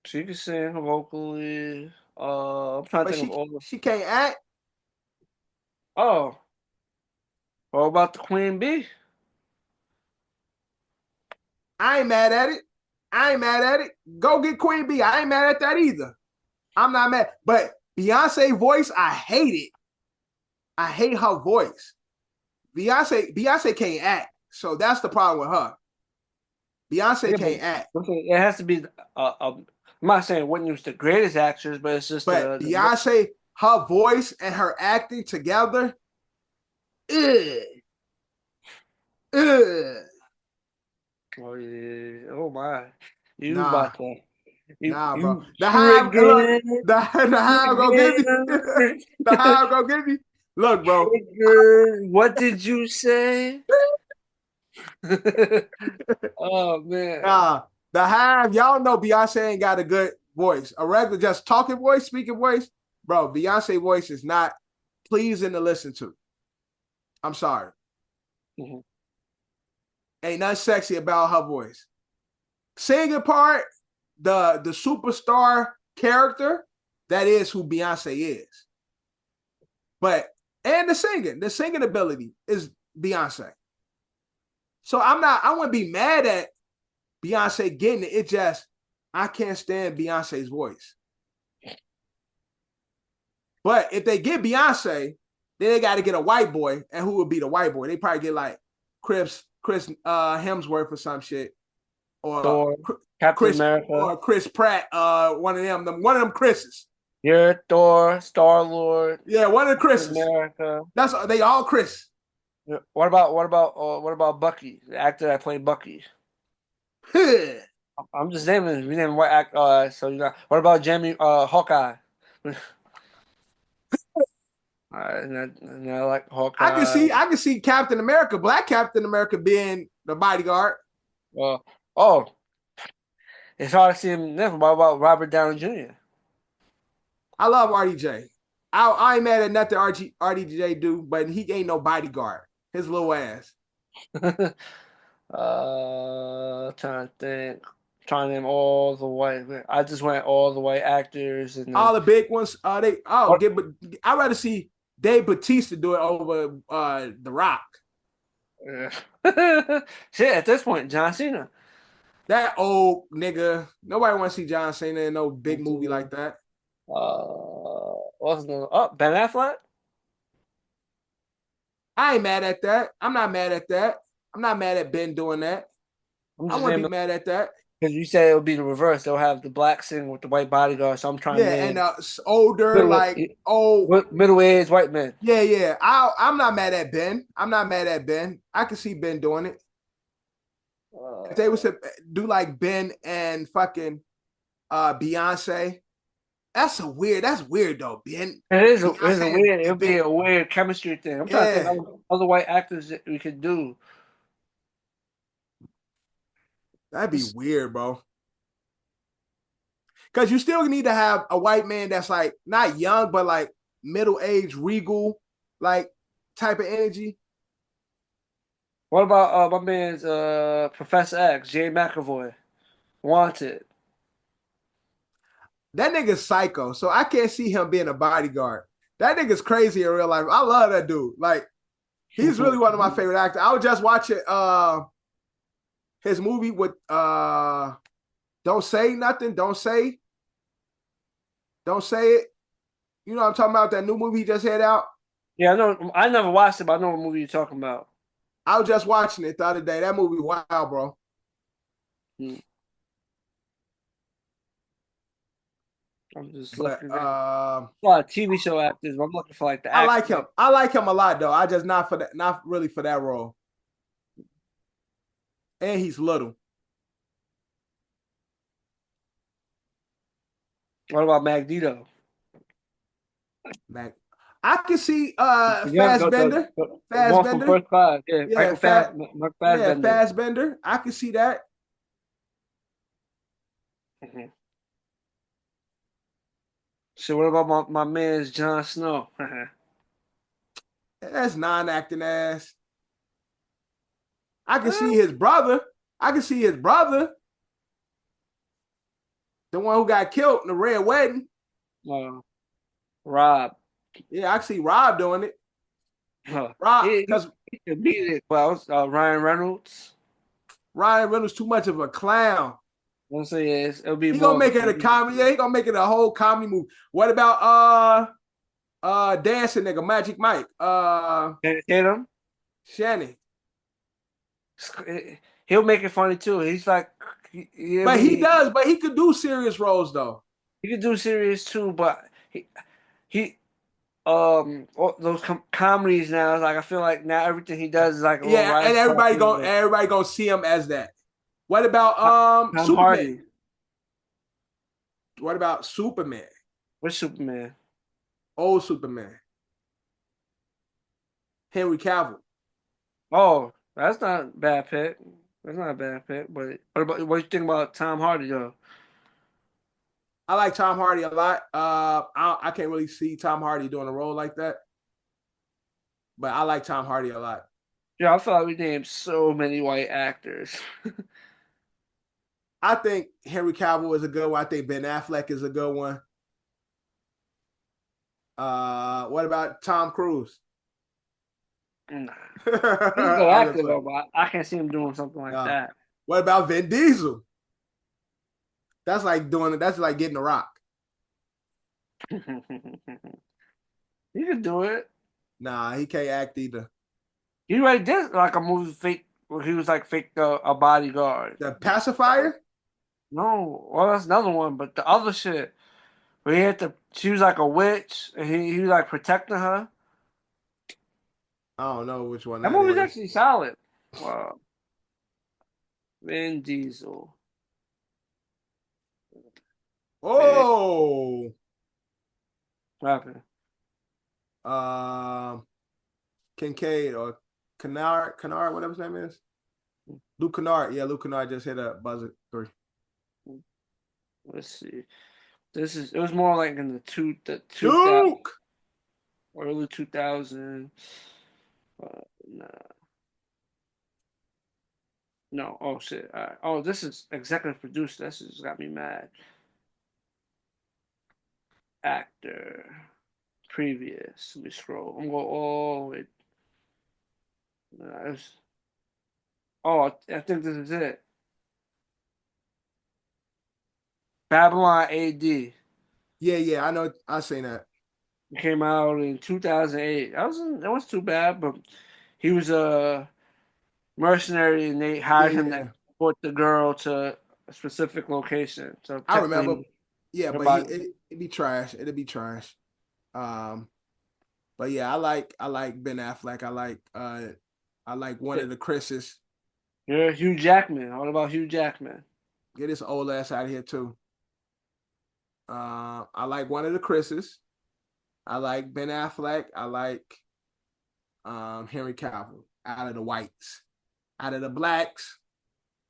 She can sing vocally. I'm trying to think of all. She can't act. Oh. What about the Queen Bee? I ain't mad at it. Go get Queen Bee. I ain't mad at that either. I'm not mad. But Beyonce voice, I hate it. I hate her voice. Beyonce can't act. So that's the problem with her. Beyonce can't act. It has to be. I'm not saying Whitney was the greatest actress, but it's just. But Beyonce, her voice and her acting together. Oh yeah! Oh my! About that? Bro. The Hive gonna give me. The Hive gonna give me. Look, bro. What did you say? Oh man. The Hive, y'all know Beyonce ain't got a good voice. A regular just talking voice, speaking voice. Bro, Beyonce voice is not pleasing to listen to. I'm sorry. Ain't nothing sexy about her voice. Singing part, the superstar character, that is who Beyonce is. And the singing ability is Beyonce. So I wouldn't be mad at Beyonce getting it. It just, I can't stand Beyonce's voice. But if they get Beyonce, then they got to get a white boy. And who would be the white boy? They probably get like Chris Hemsworth or some shit. Or Captain America. Or Chris Pratt. One of them Chris's. You're Thor, Star-Lord. Yeah, one of the Chris's. America. They all Chris. What about Bucky, the actor that played Bucky? I'm just naming. We named what act. So what about Jamie Hawkeye? And I like Hawkeye. I can see Captain America, Black Captain America, being the bodyguard. It's hard to see him never. What about Robert Downey Jr.? I love RDJ. I ain't mad at nothing RDJ do, but he ain't no bodyguard. His little ass. Trying to think. Trying to name all the white. I just went all the white actors and all the big ones. I'd rather see Dave Bautista do it over The Rock. Yeah. Shit, at this point, John Cena. That old nigga. Nobody wants to see John Cena in no big movie like that. What's his name? Ben Affleck? I ain't mad at that. I'm not mad at that. I'm not mad at Ben doing that. I wouldn't be mad at that. Because you said it would be the reverse. They'll have the black sing with the white bodyguard. So I'm trying Yeah, and to older, like old. middle-aged white men. Yeah, yeah. I'm not mad at Ben. I'm not mad at Ben. I can see Ben doing it. If they was to do like Ben and fucking Beyonce, that's weird though. Ben, It's a Beyonce weird. It'll and be Ben. a weird chemistry thing. I'm trying to think Yeah, of other white actors that we could do. that'd be weird, bro. Because you still need to have a white man that's like not young, but like middle-aged, regal, like type of energy. What about my man's Professor X, Jay McAvoy, Wanted? That nigga's psycho, so I can't see him being a bodyguard. That nigga's crazy in real life. I love that dude. Like, he's really one of my favorite actors. I was just watching his movie with Don't Say Nothing, Don't Say It. You know what I'm talking about? That new movie he just had out. Yeah, I know. I never watched it, but I know what movie you're talking about. I was just watching it the other day. That movie, wow, bro. Hmm. I'm just But looking at a lot of TV show actors. But I'm looking for like the I actor. like him. I like him a lot though. I just not really for that role. And he's little. What about Magneto? Mac. I can see Yeah, Fassbender. the one from Fassbender. First Class. Yeah, Yeah, Michael Mark Fassbender. Fassbender. I can see that. Mhm. So what about my man's Jon Snow? That's non-acting ass. I can see his brother. I can see his brother. The one who got killed in the Red Wedding. Rob. Yeah, I can see Rob doing it. Huh. Rob, because He could beat it. Well, Ryan Reynolds. Ryan Reynolds too much of a clown. I'm saying it'll be He more gonna of a make it a comedy. Yeah, he gonna make it a whole comedy movie. What about dancing nigga Magic Mike? hit him. Shannon. He'll make it funny too. He's like, But he does, but he could do serious roles though. he could do serious too, but he all those comedies now. Like I feel like now everything he does is like a little Yeah, right. and everybody gonna see him as that. What about Tom Superman? Hardy. What about Superman? What's Superman? Old Superman. Henry Cavill. Oh, that's not a bad pick. That's not a bad pick. But what you think about Tom Hardy though? I like Tom Hardy a lot. I can't really see Tom Hardy doing a role like that, but I like Tom Hardy a lot. Yeah, I feel like we named so many white actors. I think Henry Cavill is a good one. I think Ben Affleck is a good one. What about Tom Cruise? Nah. He's a good actor though, but I can't see him doing something like that. What about Vin Diesel? That's like doing it. That's like getting a rock. You can do it. Nah, he can't act either. He already did like a movie fake where he was like fake a bodyguard. The Pacifier? No, well that's another one, but the other shit where he had to, she was like a witch and he was like protecting her. I don't know which one That that movie's is. actually solid. Wow. Vin Diesel. Oh, What happened? Kincaid or Kennard, whatever his name is. Luke Kennard. Yeah, Luke Kennard just hit a buzzer 3. Let's see. It was more like in the two Luke. early 2000s. Nah. No. Oh shit. All right. Oh, this is executive producer. This has got me mad. Actor. Previous. Let me scroll. I'm going all the way. Oh, I think this is it. Babylon AD. Yeah, I know. I seen that. It came out in 2008. That wasn't too bad, but he was a mercenary and they hired him to support the girl to a specific location. So I remember. Yeah, but everybody- it'd be trash. It'd be trash. But yeah, I like Ben Affleck. I like one of the Chris's. You're Hugh Jackman. What about Hugh Jackman? Get this old ass out of here too. I like one of the Chris's. I like Ben Affleck. I like Henry Cavill. Out of the whites. Out of the blacks,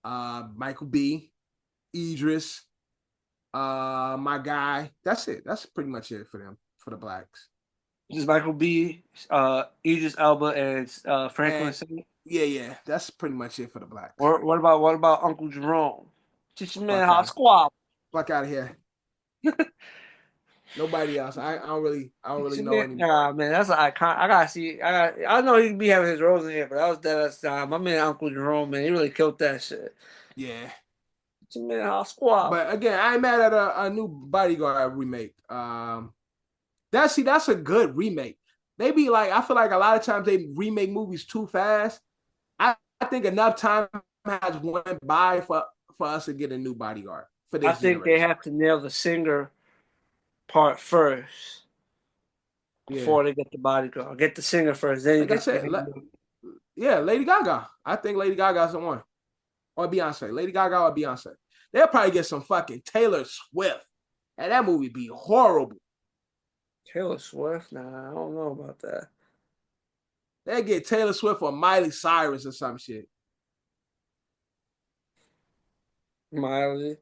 Michael B, Idris, my guy. That's it. That's pretty much it for them, for the blacks. Just Michael B, Idris Elba, and Franklin. Yeah. That's pretty much it for the blacks. What about Uncle Jerome? Teach your man Fuck how to out. squab. Fuck out of here. Nobody else. I don't really know anymore. Nah, man, that's an icon. I know he be having his roles in here, but that was that time. My man Uncle Jerome, man, he really killed that shit. Yeah. Teach your man how to squab. But again, I ain't mad at a new Bodyguard remake. That's a good remake. Maybe like I feel like a lot of times they remake movies too fast. I think enough time has went by for us to get a new Bodyguard for this. I think they have to nail the singer part first before they get the Bodyguard. Get the singer first, then you like I said, Lady Gaga. I think Lady Gaga's the one, or Beyonce. Lady Gaga or Beyonce. They'll probably get some fucking Taylor Swift, and that movie be horrible. Taylor Swift? Nah, I don't know about that. They get Taylor Swift or Miley Cyrus or some shit. Miley,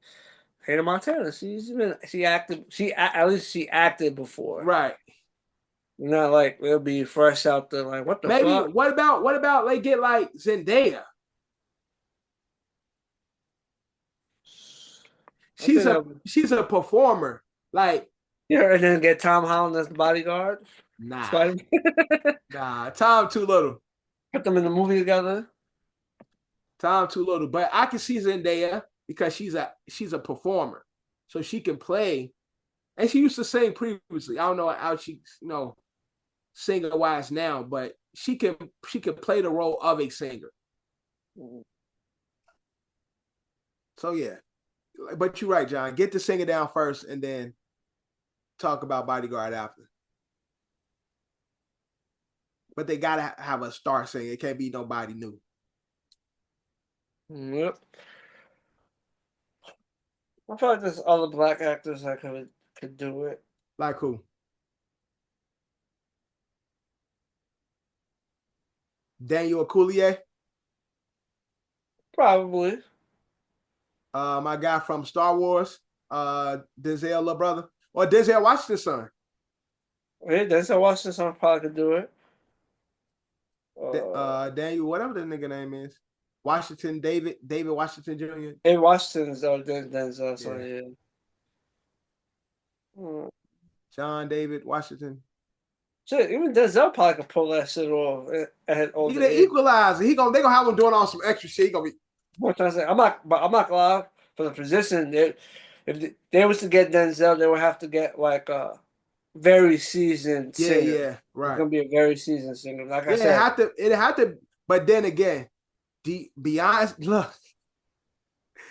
Hannah Montana. She acted. At least she acted before, right? Not like it'll be fresh out there. Like what the Maybe fuck? What about they get like Zendaya? She's a performer. Like yeah, and then get Tom Holland as the Bodyguard. Nah, nah. Tom too little. Put them in the movie together. Tom too little, but I can see Zendaya because she's a performer, so she can play, and she used to sing previously. I don't know how she's singer wise now, but she can play the role of a singer. So yeah, but you're right, John. Get the singer down first, and then talk about Bodyguard after. But they gotta have a star singer. It can't be nobody new. Yep. I feel like there's other black actors that could do it. Like who? Daniel Coulier? Probably. My guy from Star Wars, Denzel, little brother. Or Denzel Washington's son. Yeah, Denzel Washington's son probably could do it. Daniel, whatever the nigga name is. Washington, David Washington Jr. Hey, Washington's Denzel, so yeah. John David Washington. Shit, even Denzel probably could pull that shit off at older He the equalizer. They gonna have him doing all some extra shit. He gonna be. What I'm trying to say, I'm not gonna lie. For the position, if they was to get Denzel, they would have to get like a very seasoned singer. Yeah, right. It's gonna be a very seasoned singer. Like I said, it had to. But then again, Beyonce, look,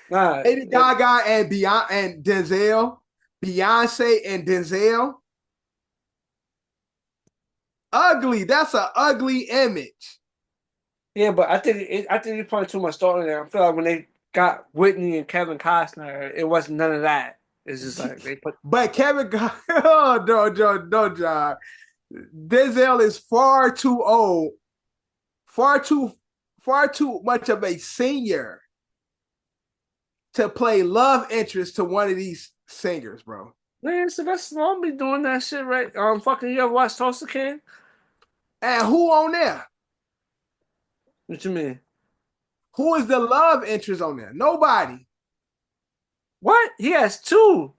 Lady Gaga and Denzel, Beyonce and Denzel. Ugly. That's an ugly image. Yeah, but I think you're putting too much thought in there. I feel like when they got Whitney and Kevin Costner, it wasn't none of that. It's just like they put. But Kevin, oh no, John. Denzel is far too old, far too much of a senior to play love interest to one of these singers, bro. Man, Sylvester Stallone be doing that shit, right? Fucking, you ever watch Toaster King? And who on there? What you mean? Who is the love interest on there? Nobody. What? He has two.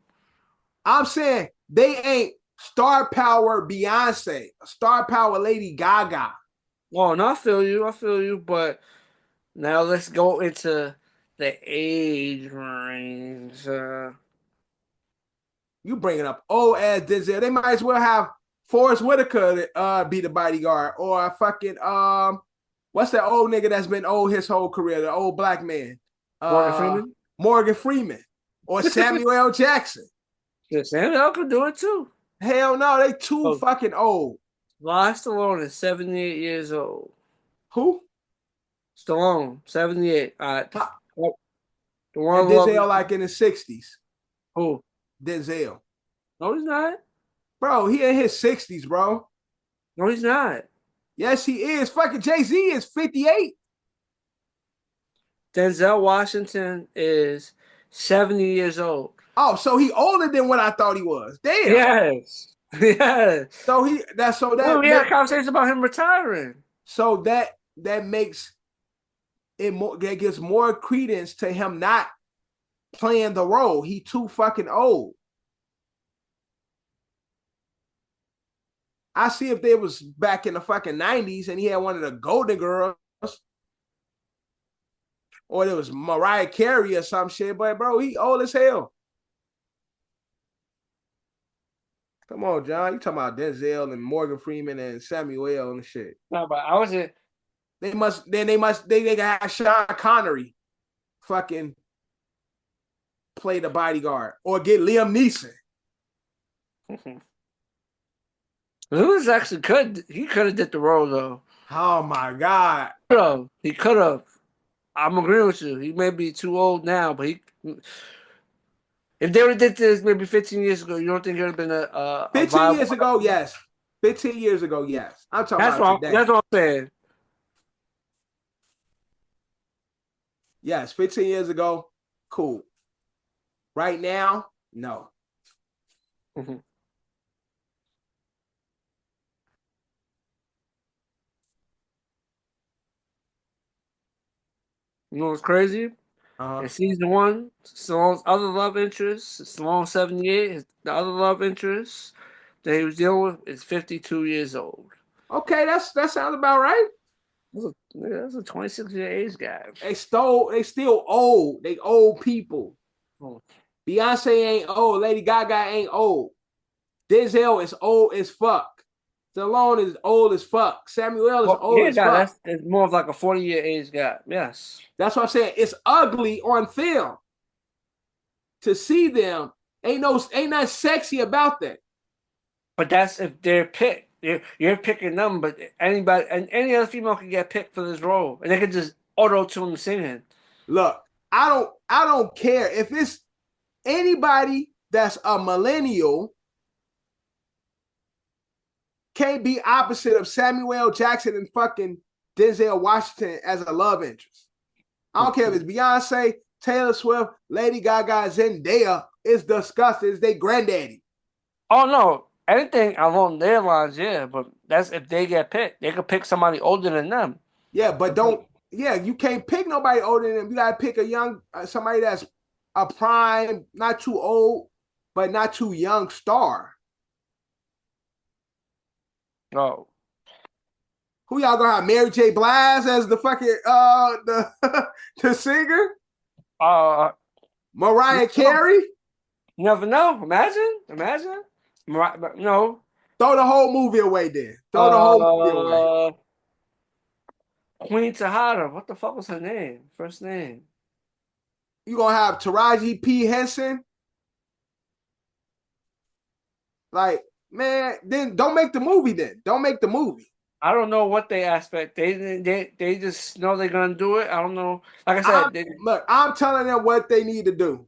I'm saying they ain't star power Beyonce, star power Lady Gaga. Well, no, I feel you, but now let's go into the age range. You bringing up old ass Denzel. They might as well have Forrest Whitaker be the Bodyguard, or fucking what's that old nigga that's been old his whole career? The old black man. Morgan Freeman. Morgan Freeman or Samuel L. Jackson. Yeah, Samuel could do it too. Hell no, they too fucking old. Stallone is 78 years old. Who? Stallone, 78. All right. The one And Denzel like in his 60s. Who? Denzel. No, he's not. Bro, he in his 60s, bro. No, he's not. Yes, he is. Fucking Jay-Z is 58. Denzel Washington is 70 years old. Oh, so he older than what I thought he was. Damn. Yes. Yes. So we had a conversation about him retiring. So that makes it more, that gives more credence to him not playing the role. He too fucking old. I see if they was back in the fucking 90s and he had one of the Golden Girls, or there was Mariah Carey or some shit, but bro, he old as hell. Come on, John. You talking about Denzel and Morgan Freeman and Samuel and shit. No, but I wasn't. They got Sean Connery fucking play the bodyguard or get Liam Neeson. Lil Nas X he could have did the role though. Oh my God. He could have. I'm agreeing with you. He may be too old now, but if they would have did this maybe 15 years ago, you don't think it would have been a 15 years ago, yes. 15 years ago, yes. I'm talking about today. That's what I'm saying. Yes, 15 years ago, cool. Right now, no. Mm-hmm. You know what's crazy? In season 1, Stallone's other love interest, Stallone 78, the other love interest that he was dealing with is 52 years old. Okay, that sounds about right. That's a 26-year age gap. They still old. They old people. Oh. Beyonce ain't old. Lady Gaga ain't old. Denzel is old as fuck. Stallone is old as fuck. Samuel is old as fuck. It's more of like a 40-year age gap. Yes. That's what I'm saying. It's ugly on film. To see them, ain't nothing sexy about that. But that's if they're picked. You're picking them, but anybody and any other female can get picked for this role, and they can just auto-tune the singing. Look, I don't care if it's anybody that's a millennial can't be opposite of Samuel Jackson and fucking Denzel Washington as a love interest. I don't care if it's Beyonce, Taylor Swift, Lady Gaga, Zendaya. It's disgusting. It's their granddaddy. Oh no. Anything along their lines, yeah, but that's if they get picked. They could pick somebody older than them. Yeah, but you can't pick nobody older than them. You gotta pick a young, somebody that's a prime, not too old, but not too young star. Oh. Who y'all gonna have? Mary J. Blige as the fucking the singer? Mariah Carey? You never know. Imagine. No. Throw the whole movie away then. Throw the whole movie away. Queen Tejada. What the fuck was her name? First name. You gonna have Taraji P. Henson? Like, man, then don't make the movie then. Don't make the movie. I don't know what they aspect. They just know they're gonna do it. I don't know. Like I said, look, I'm telling them what they need to do.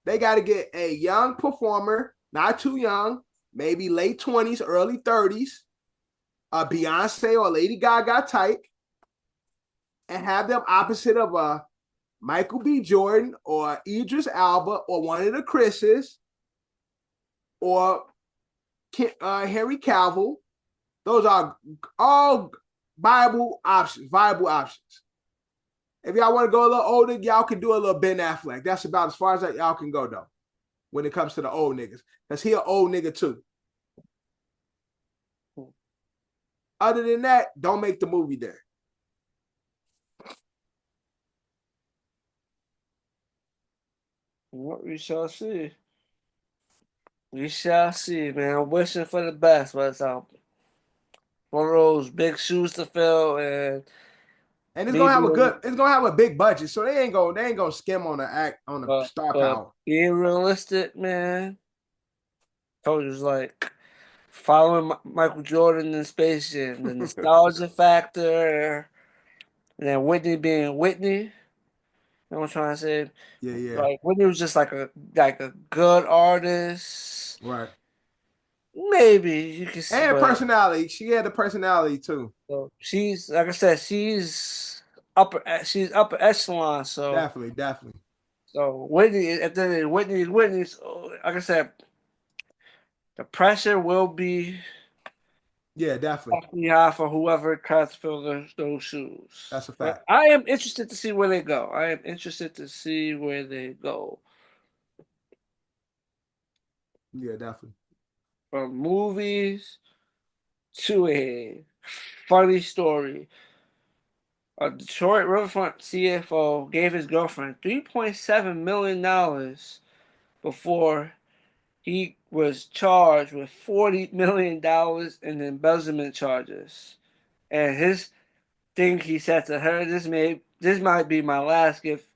They got to get a young performer, not too young, maybe late 20s, early 30s, a Beyonce or Lady Gaga type, and have them opposite of a Michael B. Jordan or Idris Elba or one of the Chris's or Henry Cavill. Those are all viable options. If y'all want to go a little older, y'all can do a little Ben Affleck. That's about as far as y'all can go, though, when it comes to the old niggas. Because he an old nigga, too. Other than that, don't make the movie there. What we shall see. We shall see, man. I'm wishing for the best, but it's one of those big shoes to fill, and And it's maybe, gonna have a big budget, so they ain't gonna skim on the star power. being realistic, man. Told you it's like following Michael Jordan in Space Jam, the nostalgia factor, and then Whitney being Whitney. You know what I'm trying to say? Yeah. Like Whitney was just like a good artist. Right. Maybe you can see, And but personality. She had the personality too. so she's like I said, she's upper echelon. Definitely. So Whitney, at the end, Whitney is Whitney. So, like I said, the pressure will be Yeah, definitely. high for whoever tries to fill those shoes. That's a But fact. I am interested to see where they go. I am interested to see where they go. Yeah, definitely. From movies to a funny story. A Detroit Riverfront CFO gave his girlfriend $3.7 million before he was charged with $40 million in embezzlement charges. And his thing he said to her, this might be my last gift.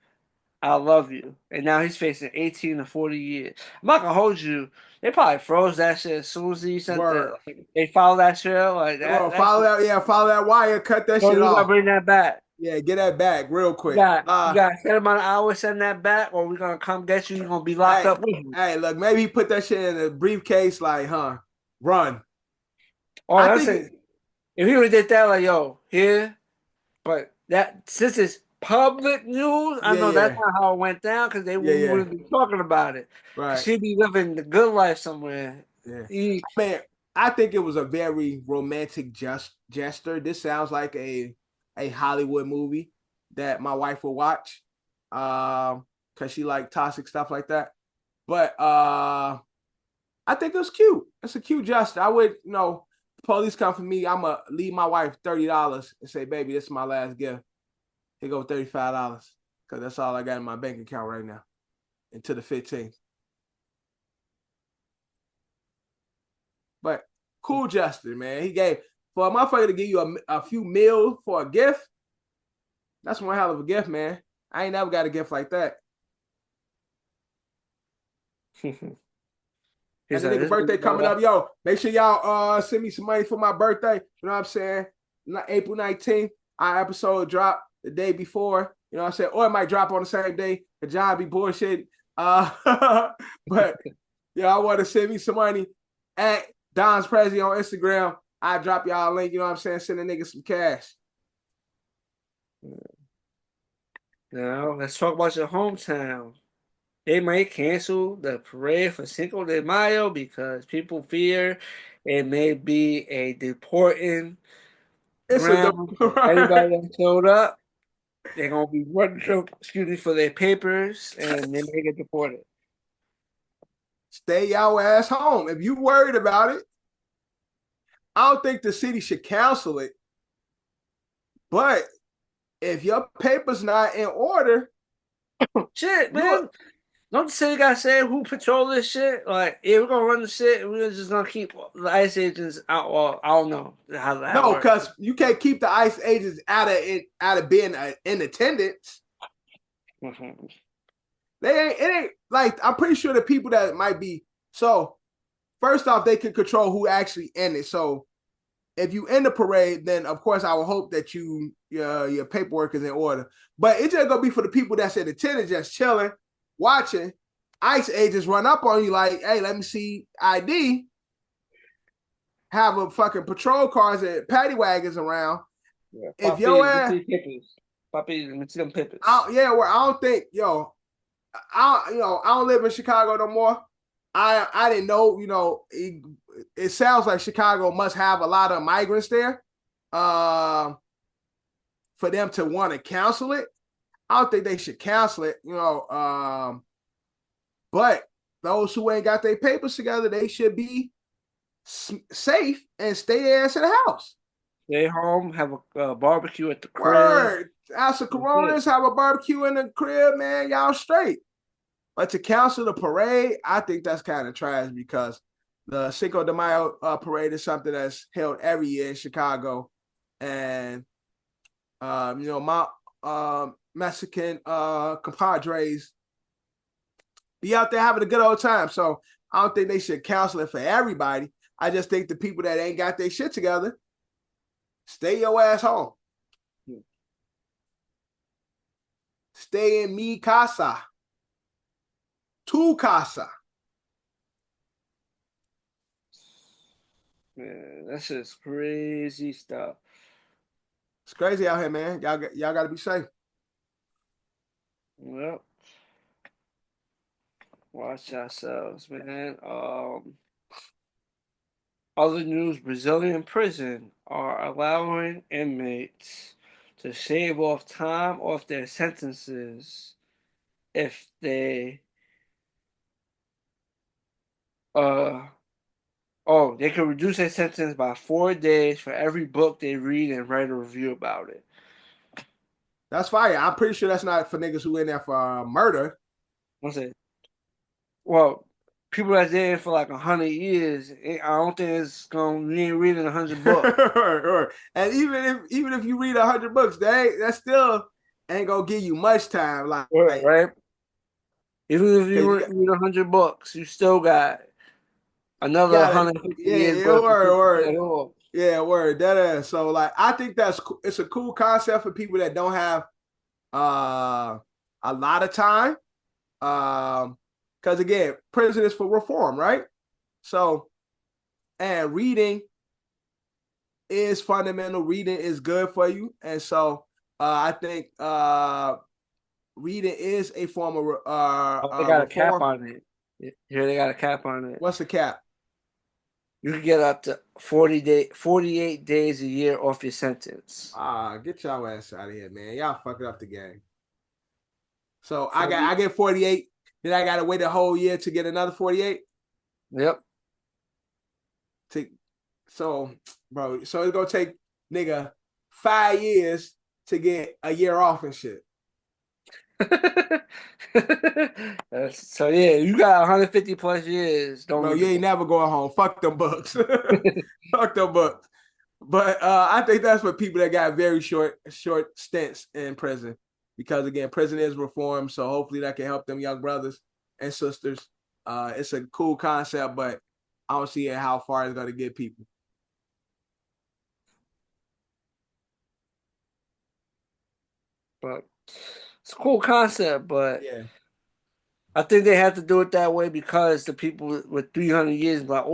I love you. And now he's facing 18 to 40 years. I'm not gonna hold you. They probably froze that shit as soon as he sent Word. they followed that trail like Well, that. follow that wire, cut that So shit you gotta off. bring that back. Yeah, get that back real You quick. got a set amount of hours, send that back, or we're gonna come get you. You're gonna be locked Hey, up with you. hey, look, maybe he put that shit in a briefcase, like, run. Or I that's think, it. If he would have did that, like, yo, here, but that since it's public news, I know that's yeah, not how it went down because we yeah, wouldn't be talking about it. right, She'd be living the good life somewhere. yeah. He, Man, I think it was a very romantic gesture. This sounds like a Hollywood movie that my wife will watch, because she like toxic stuff like that. But I think it was cute. It's a cute gesture. I would, police come for me, I'ma leave my wife $30 and say, baby, this is my last gift. Here go $35. Because that's all I got in my bank account right now. Until the 15th. But cool gesture, man. He gave for a motherfucker to give you a few meals for a gift. That's one hell of a gift, man. I ain't never got a gift like that. And the nigga birthday coming up. Yo, make sure y'all send me some money for my birthday. You know what I'm saying? April 19th, our episode drop the day before. You know what I'm saying? Or it might drop on the same day. Cause John be bullshit. But yeah, I want to send me some money at Don's Prezi on Instagram. I drop y'all a link. You know what I'm saying? Send a nigga some cash. Now let's talk about your hometown. They might cancel the parade for Cinco de Mayo because people fear it may be a deporting ground. Everybody that showed up, they're gonna be running for their papers, and they may get deported. Stay y'all ass home. If you worried about it, I don't think the city should cancel it. But if your paper's not in order, shit, man. Don't the city gotta say who patrol this shit? Like, yeah, we're gonna run the shit, and we're just gonna keep the ICE agents out. Well, I don't know how that no, works. because you can't keep the ICE agents out of being in attendance. Mm-hmm. It ain't like, I'm pretty sure the people that might be. So first off, they can control who actually in it. So if you in the parade, then of course I will hope that your paperwork is in order. But it's just gonna be for the people that's in attendance, just chilling, watching. ICE agents run up on you like, hey, let me see ID. Have a fucking patrol cars and paddy wagons around. Yeah, if your ass, Poppy, let me see them papers. I don't think, I don't live in Chicago no more. I didn't know, it sounds like Chicago must have a lot of migrants there for them to want to cancel it. I don't think they should cancel it, but those who ain't got their papers together, they should be safe and stay their ass in the house. Stay home, have a barbecue at the crib. Word. After Coronas, have a barbecue in the crib, man. Y'all straight. But to cancel the parade, I think that's kind of trash because the Cinco de Mayo parade is something that's held every year in Chicago. And My Mexican compadres be out there having a good old time. So I don't think they should cancel it for everybody. I just think the people that ain't got their shit together, stay your ass home. Stay in mi casa. Tu casa. Man, that's just crazy stuff. It's crazy out here, man. Y'all got to be safe. Well, watch yourselves, man. Other news: Brazilian prison are allowing inmates to shave off time off their sentences if they they can reduce their sentence by 4 days for every book they read and write a review about it. That's fire. I'm pretty sure that's not for niggas who in there for murder. What's it? Well, people that's there for like 100 years, I don't think it's gonna. You ain't reading 100 books. And even if you read 100 books, that still ain't gonna give you much time. Right? Even if you read 100 books, you still got another 150 years. Word. Yeah, word. That is. So like, I think it's a cool concept for people that don't have a lot of time. Because again, prison is for reform, right? So, and reading is fundamental. Reading is good for you, and so I think reading is a form of they got reform. A cap on it. Here they got a cap on it. What's the cap? You can get up to 48 days a year off your sentence. Get y'all ass out of here, man. Y'all fucking up the game. So I get 48. Then I gotta wait a whole year to get another 48. Yep. So it's gonna take nigga 5 years to get a year off and shit. So yeah, you got 150 plus years. You ain't never going home. Fuck them books. Fuck them books. But I think that's for people that got very short stints in prison. Because again, prison is reform, so hopefully that can help them young brothers and sisters. It's a cool concept, but I don't see how far it's gonna get people. But it's a cool concept, but yeah. I think they have to do it that way because the people with 300 years like,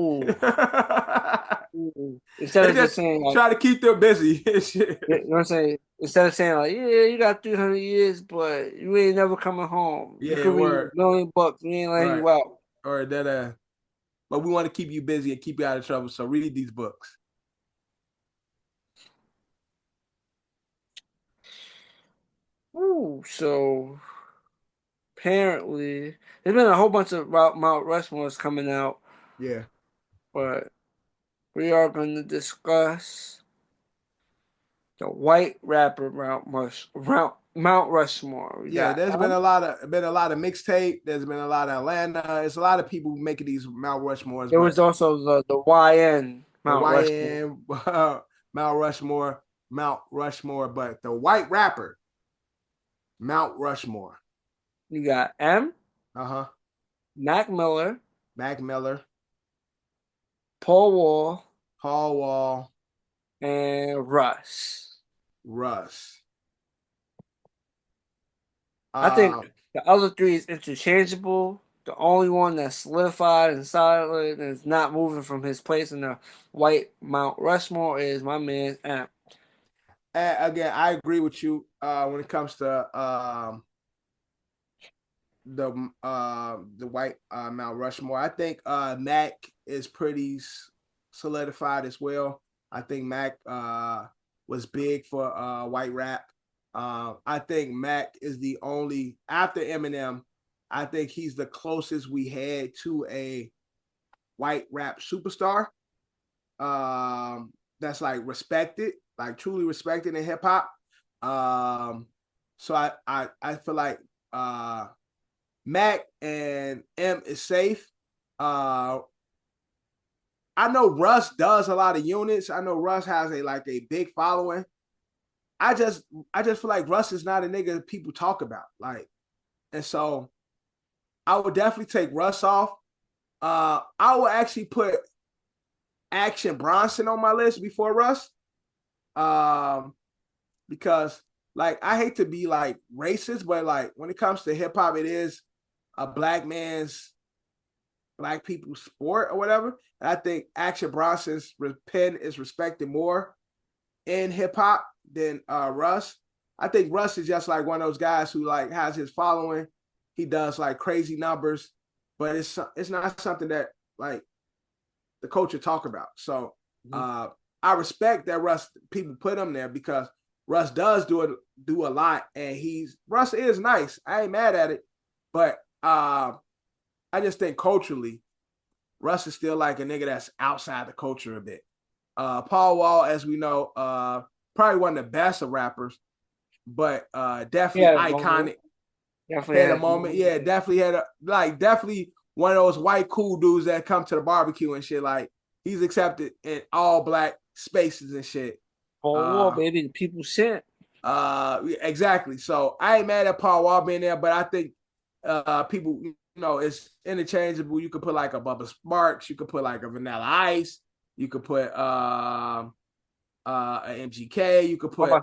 instead of just saying like, try to keep them busy. You know what I'm saying? Instead of saying like, yeah, you got 300 years, but you ain't never coming home. Yeah, you could read $1 million, we ain't letting you out. Or that but we want to keep you busy and keep you out of trouble. So read these books. Ooh, so apparently there's been a whole bunch of Mount Rushmores coming out. Yeah. But we are going to discuss the white rapper Mount Rushmore. There's been a lot of mixtape. There's been a lot of Atlanta. There's a lot of people making these Mount Rushmores. There was also the YN Mount Rushmore, but the white rapper Mount Rushmore. You got M. Mac Miller. Paul Wall. And Russ. I think the other three is interchangeable. The only one that's solidified and solid and is not moving from his place in the white Mount Rushmore is my man M. Again, I agree with you when it comes to the white Mount Rushmore. I think Mac is pretty solidified as well. I think Mac was big for white rap. I think Mac is the only, after Eminem, I think he's the closest we had to a white rap superstar that's like respected, like truly respected in hip hop. So I feel like Mac and M is safe. I know Russ does a lot of units. I know Russ has a big following. I just feel like Russ is not a nigga that people talk about. Like, and so I would definitely take Russ off. I would actually put Action Bronson on my list before Russ. Because like I hate to be like racist, but like when it comes to hip hop, it is a black people's sport or whatever. And I think Action Bronson's pen is respected more in hip hop than Russ. I think Russ is just like one of those guys who like has his following. He does like crazy numbers, but it's not something that like the culture talk about. So I respect that Russ people put him there because Russ does do a lot, and Russ is nice. I ain't mad at it, but I just think culturally, Russ is still like a nigga that's outside the culture a bit. Paul Wall, as we know, probably one of the best of rappers, but definitely iconic. Definitely had a moment. Yeah, definitely had definitely one of those white cool dudes that come to the barbecue and shit. Like he's accepted in all black spaces and shit. Paul Wall, baby, the people sent. Exactly. So I ain't mad at Paul Wall being there, but I think people, it's interchangeable. You could put like a Bubba Sparks, you could put like a Vanilla Ice, you could put an MGK, you could put I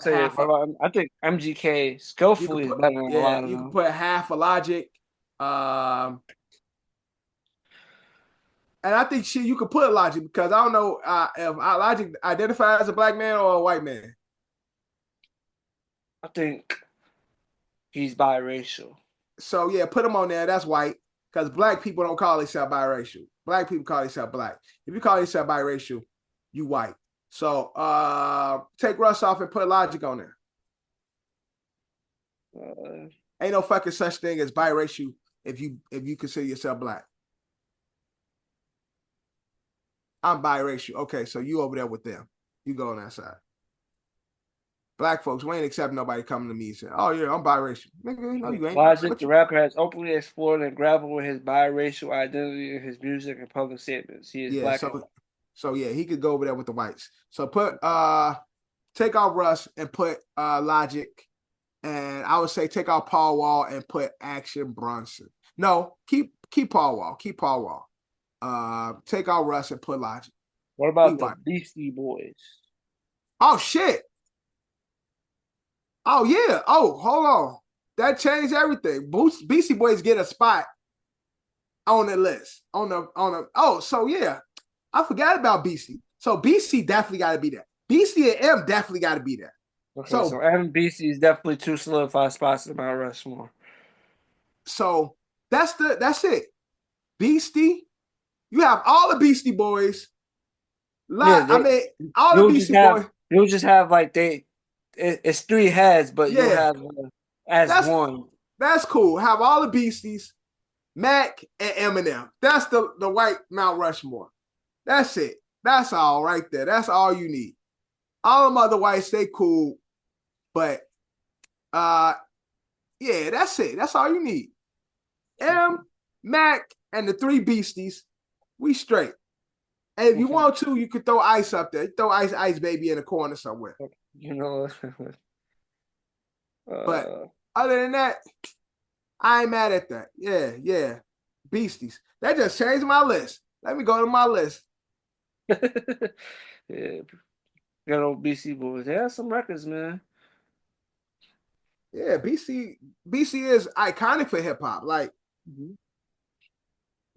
think MGK skillfully is better than a lot of them. You could put half a Logic. And I think you could put Logic because I don't know if Logic identifies as a black man or a white man. I think he's biracial. So yeah, put him on there. That's white because black people don't call themselves biracial. Black people call themselves black. If you call yourself biracial, you white. So take Russ off and put Logic on there. Ain't no fucking such thing as biracial if you consider yourself black. I'm biracial. Okay, so you over there with them. You go on that side. Black folks, we ain't accepting nobody coming to me and saying, "Oh yeah, I'm biracial." Nigga, no, you ain't. Logic, the rapper, has openly explored and grappled with his biracial identity in his music and public statements. He is black. So yeah, he could go over there with the whites. So take off Russ and put Logic, and I would say take out Paul Wall and put Action Bronson. No, keep Paul Wall. Keep Paul Wall. Take out Russ and put Logic. What about the Beastie Boys? Oh shit. Oh yeah. Oh, hold on. That changed everything. Beastie Boys get a spot on the list. So yeah. I forgot about Beastie. So Beastie definitely got to be there. Beastie and M definitely got to be there. Okay, so M and Beastie is definitely two solidified spots in Mount Rushmore. So that's it. Beastie, you have all the Beastie Boys. All the Beastie Boys. You'll just have like it's three heads, but you'll have as one. That's cool. Have all the Beasties, Mac and Eminem. That's the white Mount Rushmore. That's it. That's all right there. That's all you need. All them other whites, they cool. But yeah, that's it. That's all you need. M, Mac, and the three Beasties, we straight. And if you want to, you could throw Ice up there. Throw Ice Baby in the corner somewhere. But other than that, I ain't mad at that. Yeah. Beasties. That just changed my list. Let me go to my list. Yeah. Got old BC Boys. They have some records, man. Yeah, BC is iconic for hip hop. Like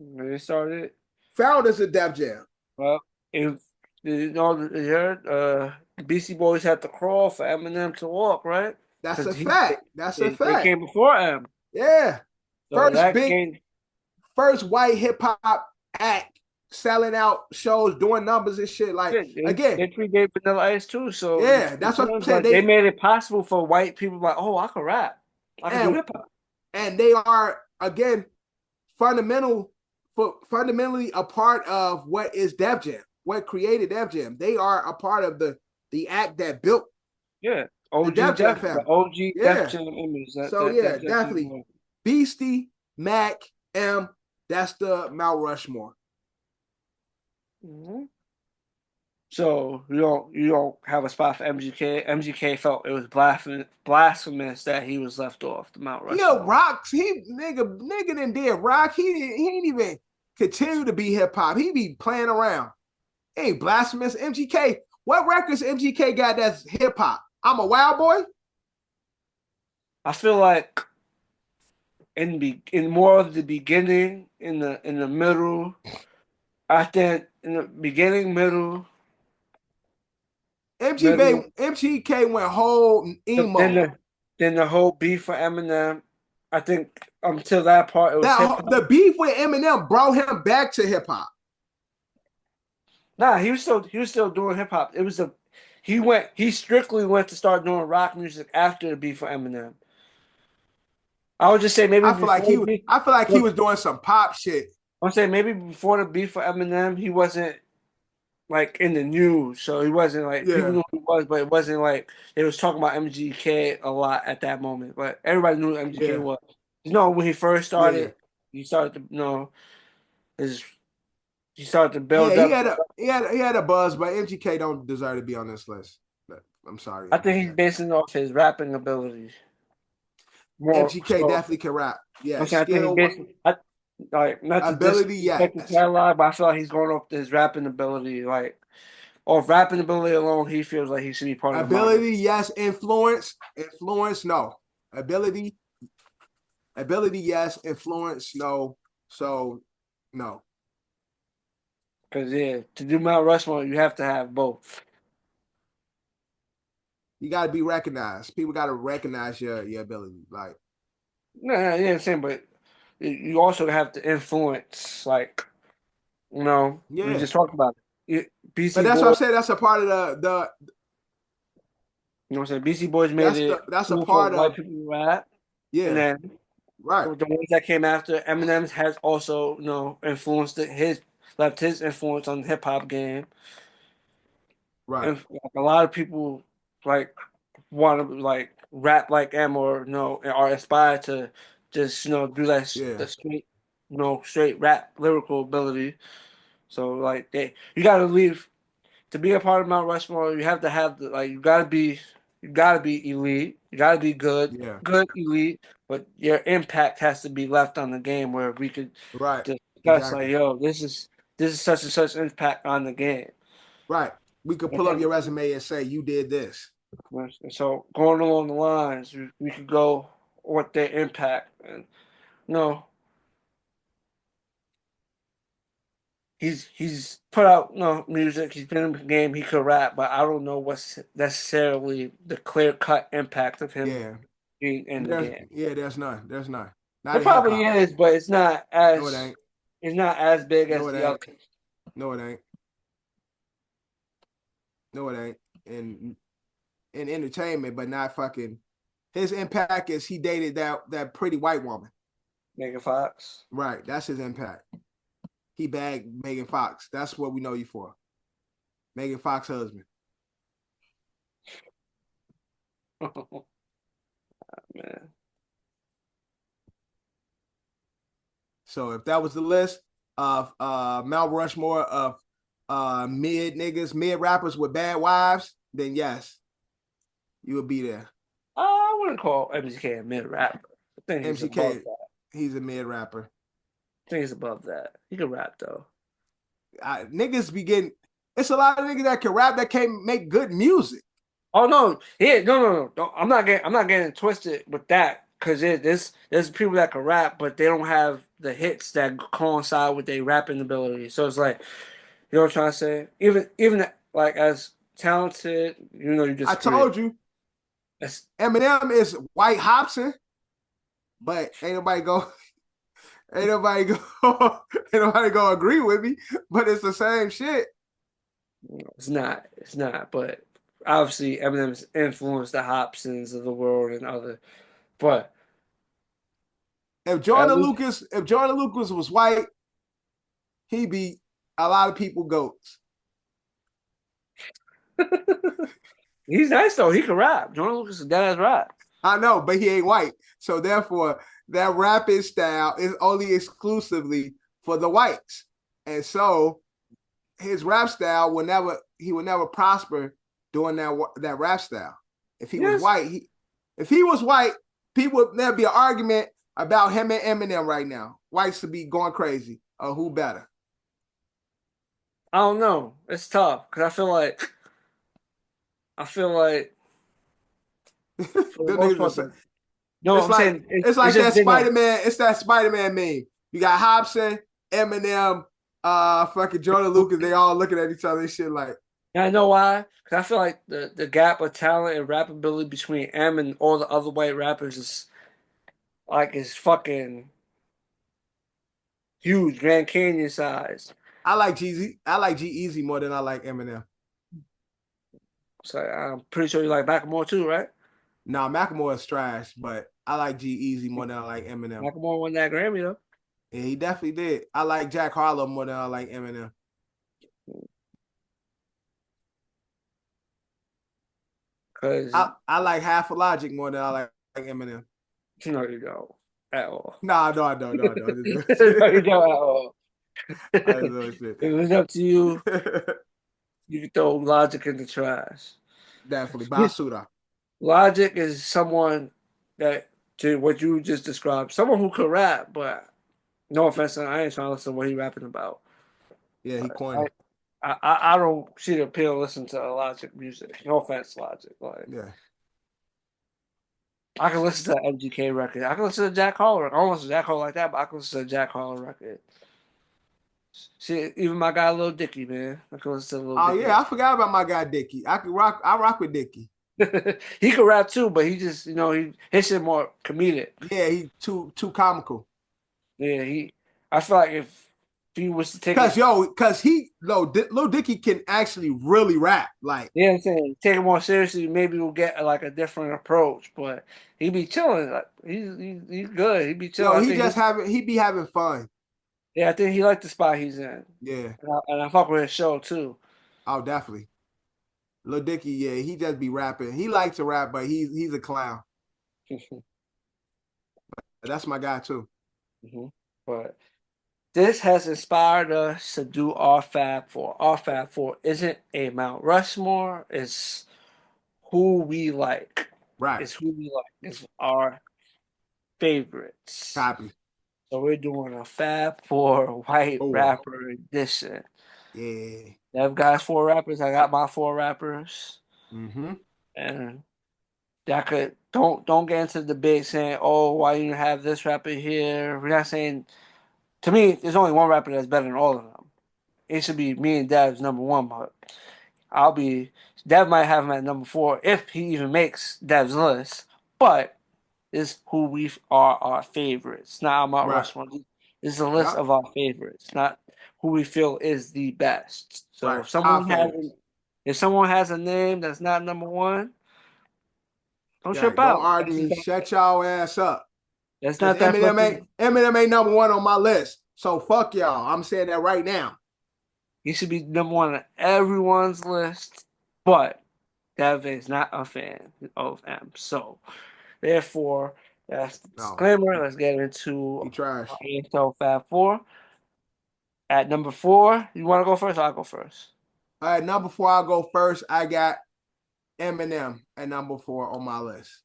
they started found as a Def Jam. Well, if you heard, BC Boys had to crawl for Eminem to walk, right? That's a fact. They came before M. Yeah. So first white hip hop act selling out shows, doing numbers and shit. Like again, they predate Vanilla Ice too. So yeah, that's what I'm saying. They made it possible for white people like, oh, I can rap, I can do hip hop, and they are again fundamentally a part of what is Def Jam, what created Def Jam. They are a part of the act that built. Yeah, OG Def Jam, the OG Def Jam image. Definitely Beastie, Mac, M. That's the Mount Rushmore. So you don't have a spot for MGK. MGK felt it was blasphemous that he was left off the Mount He a Rushmore. rock. Nigga done did rock. He ain't even continue to be hip hop. He be playing around. Hey, blasphemous MGK. What records MGK got that's hip hop? I'm a wild boy. I feel like in more of the beginning, in the middle, I think in the beginning, middle, MGK went whole then emo. the whole beef for Eminem. I think until that part it was hip hop. The beef with Eminem brought him back to hip hop. Nah, he was still doing hip hop. It was he strictly went to start doing rock music after the beef for Eminem. I would just say maybe I feel like before the beef. I feel like he was doing some pop shit. I'm saying maybe before the beef for Eminem, he wasn't like in the news, so he wasn't like people knew who he was, but it wasn't like they was talking about MGK a lot at that moment. But everybody knew who MGK was. You know, when he first started, he started to he started to build up. He had a buzz, but MGK don't deserve to be on this list. I'm sorry. I think he's basing off his rapping abilities. More MGK so. definitely can rap. Yeah, I'm saying I think he's basing like not ability, the catalog, but I feel like he's going off his rapping ability, like off rapping ability alone. He feels like he should be part of the ability. Yes, influence, no. Ability, yes. Influence, no. So, no. Because to do Mount Rushmore, you have to have both. You got to be recognized. People got to recognize your ability. Like, I'm saying, but you also have to influence, like, we just talked about it. BC but that's Boys, what I'm saying. That's a part of the. You know what I'm saying? BC Boys made it. That's a cool part for of white people to rap. Yeah. And then right. the ones that came after, Eminem has also, influenced left his influence on the hip hop game. Right. And like, a lot of people like want to like rap like him or are inspired to just do that the straight rap lyrical ability. So like you gotta leave to be a part of Mount Rushmore. You have to have you gotta be elite. You gotta be good, good elite. But your impact has to be left on the game where we could discuss like, yo, this is such and such impact on the game. Right. We could pull up your resume and say you did this. So going along the lines, we could go what their impact and he's put out music. He's been in the game. He could rap, but I don't know what's necessarily the clear cut impact of him being in the game. Yeah, there's none. There's none. There probably is, but it's not as no, it ain't. It's not as big as the other. No, it ain't. No, it ain't. In entertainment, but not fucking. His impact is he dated that pretty white woman. Megan Fox. Right. That's his impact. He bagged Megan Fox. That's what we know you for. Megan Fox husband. Oh, man. So if that was the list of Mount Rushmore of mid rappers with bad wives, then yes, you would be there. I wouldn't call MGK a mid rapper. I think he's above that. He's a mid rapper. I think he's above that. He can rap though. Niggas be getting. It's a lot of niggas that can rap that can't make good music. Oh no, no. I'm not getting twisted with that because there's people that can rap, but they don't have the hits that coincide with their rapping ability. So it's like, you know what I'm trying to say? Even like as talented, you just. I told you. Eminem is White Hobson, but ain't nobody go agree with me. But it's the same shit. It's not. But obviously, Eminem's influenced the Hobsons of the world and other. But if Jordan Lucas was white, he'd be a lot of people goats. He's nice though. He can rap. Jordan Lucas is dead as rap. I know, but he ain't white. So therefore, that rapping style is only exclusively for the whites. And so his rap style prosper doing that rap style. If he was Yes. white, if he was white, people would never be an argument about him and Eminem right now. Whites would be going crazy. Who better? I don't know. It's tough because I feel like for the Them most niggas part, was- no, it's I'm like saying it's like just that bigger. Spider-Man. It's that Spider-Man meme. You got Hobson, Eminem, fucking Jordan Lucas. They all looking at each other and shit like. And I know why. Because I feel like the gap of talent and rap ability between M and all the other white rappers is fucking huge, Grand Canyon size. I like Jeezy. I like G-Eazy more than I like Eminem. So I'm pretty sure you like Macklemore too, right? Nah, Macklemore is trash, but I like G-Eazy more than I like Eminem. Macklemore won that Grammy though. Yeah, he definitely did. I like Jack Harlow more than I like Eminem. Cause I like Half a Logic more than I like Eminem. no, you don't at all. Nah, no, I don't. No, you don't at all. I know shit. If it was up to you, you could throw Logic in the trash. Definitely. Basuda. Logic is someone that, to what you just described, someone who could rap, but no offense, I ain't trying to listen to what he rapping about. Yeah, he corny. I don't see the appeal to listen to Logic music. No offense, Logic. Like, Yeah. I can listen to MGK record. I can listen to Jack Harlow. I don't listen to Jack Harlow like that, but I can listen to Jack Harlow record. See, even my guy Lil Dicky, man. I can listen to Lil Oh Dicky. yeah, I forgot about my guy Dicky. I rock with Dicky. He can rap too, but he just, his shit more comedic. Yeah, he too comical. Yeah, I feel like if he was to take Lil Dicky can actually really rap. Like, yeah, I'm saying take it more seriously, maybe we'll get like a different approach. But he be chilling, like he's good. He be chilling. he be having fun. Yeah, I think he liked the spot he's in. Yeah. And I fuck with his show too. Oh, definitely. Lil Dicky, yeah, he just be rapping. He likes to rap, but he's a clown. That's my guy too. But this has inspired us to do our Fab 4. Our Fab 4 isn't a Mount Rushmore. It's who we like. Right. It's who we like. It's our favorites. Copy. So we're doing a Fab 4 white rapper edition. Yeah. Dev got 4 rappers. I got my 4 rappers. And don't get into the debate saying, oh, why you have this rapper here? We're not saying. To me, there's only one rapper that's better than all of them. It should be me and Dev's number 1, but Dev might have him at number 4 if he even makes Dev's list. But this who we are our favorites. Not Mount Rushmore. This is a list of our favorites, not who we feel is the best. So if someone has a name that's not number 1, don't trip out. Don't argue. Shut y'all ass up. That's not that Eminem ain't number 1 on my list. So fuck y'all. I'm saying that right now. He should be number 1 on everyone's list, but Dev is not a fan of M. So therefore, that's the disclaimer. Let's get into ASO Fab 4. At number 4, you want to go first or I'll go first? All right, number 4, I'll go first. I got Eminem at number 4 on my list.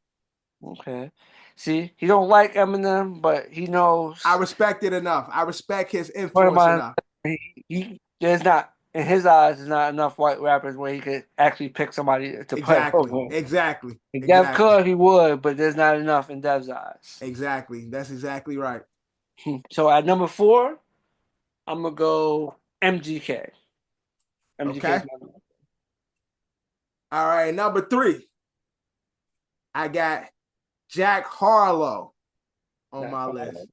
Okay. See, he don't like Eminem, but he knows. I respect it enough. I respect his influence enough. There's not, in his eyes, there's not enough white rappers where he could actually pick somebody to play over him. Exactly. If Dev could, he would, but there's not enough in Dev's eyes. Exactly. That's exactly right. So at number 4, I'm going to go MGK. Okay. All right, number 3. I got Jack Harlow on my list.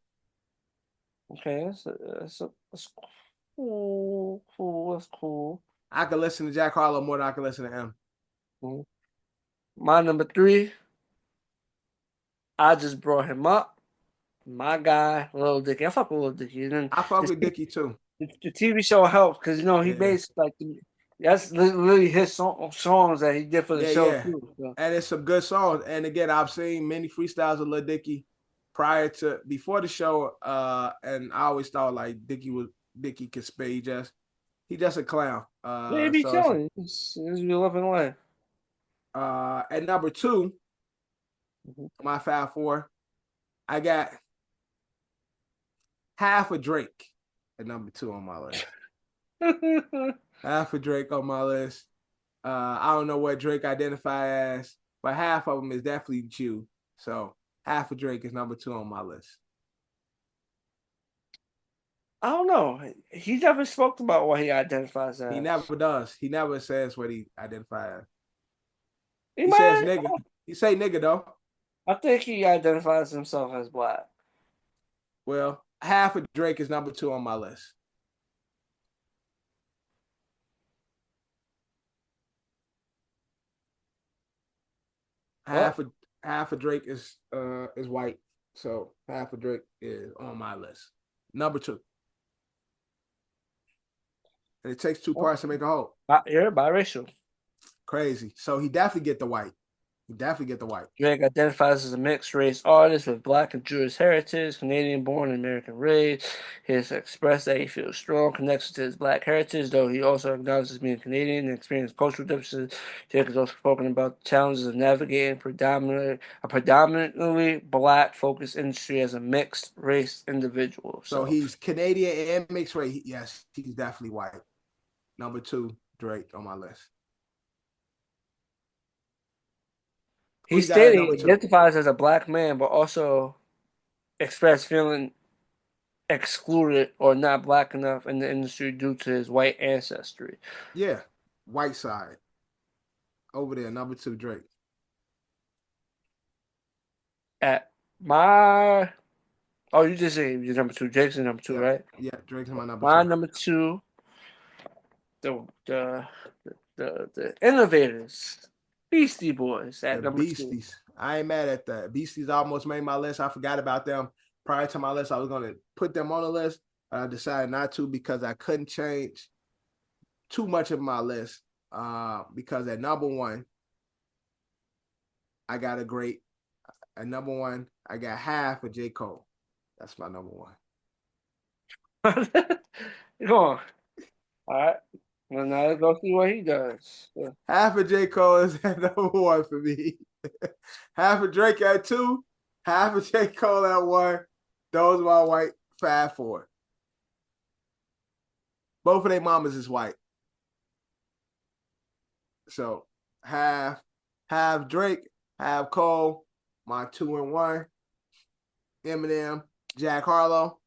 Okay, that's cool. That's cool. I can listen to Jack Harlow more than I can listen to him. My number 3, I just brought him up. My guy, Lil Dicky. I fuck with Lil Dicky. I fuck with Dicky too. The TV show helps because he based that's literally his songs that he did for the show too. So. And it's some good songs. And again, I've seen many freestyles of Lil Dicky before the show. And I always thought like Dicky could spit. He just a clown. They be chilling. He's be living life. At number 2, my Fab Four, I got half a Drake at number 2 on my list. Half a Drake on my list. I don't know what Drake identify as, but half of them is definitely Jew. So half a Drake is number 2 on my list. I don't know. He never spoke about what he identifies as. He never does. He never says what he identifies as. He says nigga. He say nigga though. I think he identifies himself as black. Well, half of Drake is number 2 on my list. Half of Drake is white, so half of Drake is on my list. Number 2. And it takes 2 parts to make a whole. You're biracial. Crazy. So he definitely get the white. He definitely get the white. Drake identifies as a mixed race artist with black and Jewish heritage, Canadian born and American raised. He has expressed that he feels strong connection to his black heritage, though he also acknowledges being Canadian and experienced cultural differences. Drake has also spoken about the challenges of navigating a predominantly black focused industry as a mixed race individual. So he's Canadian and mixed race. Yes, he's definitely white. Number 2, Drake on my list. He stated he identifies as a black man, but also expressed feeling excluded or not black enough in the industry due to his white ancestry. Yeah, white side. Over there, number 2, Drake. At my... Oh, you just say you're number 2. Drake's number 2, right? Yeah, Drake's my number 2. My number 2, the innovators. Beastie Boys at number 2. I ain't mad at that. Beasties almost made my list. I forgot about them. Prior to my list, I was going to put them on the list. I decided not to because I couldn't change too much of my list. Because at number 1, I got at number 1, I got half of J. Cole. That's my number 1. Come on. All right. Well, now let's go see what he does. Half of J. Cole is at number 1 for me. Half of Drake at 2. Half of J. Cole at 1. Those are my white Fab Four. Both of their mamas is white. So half Drake, half Cole, my 2 and 1. Eminem, Jack Harlow.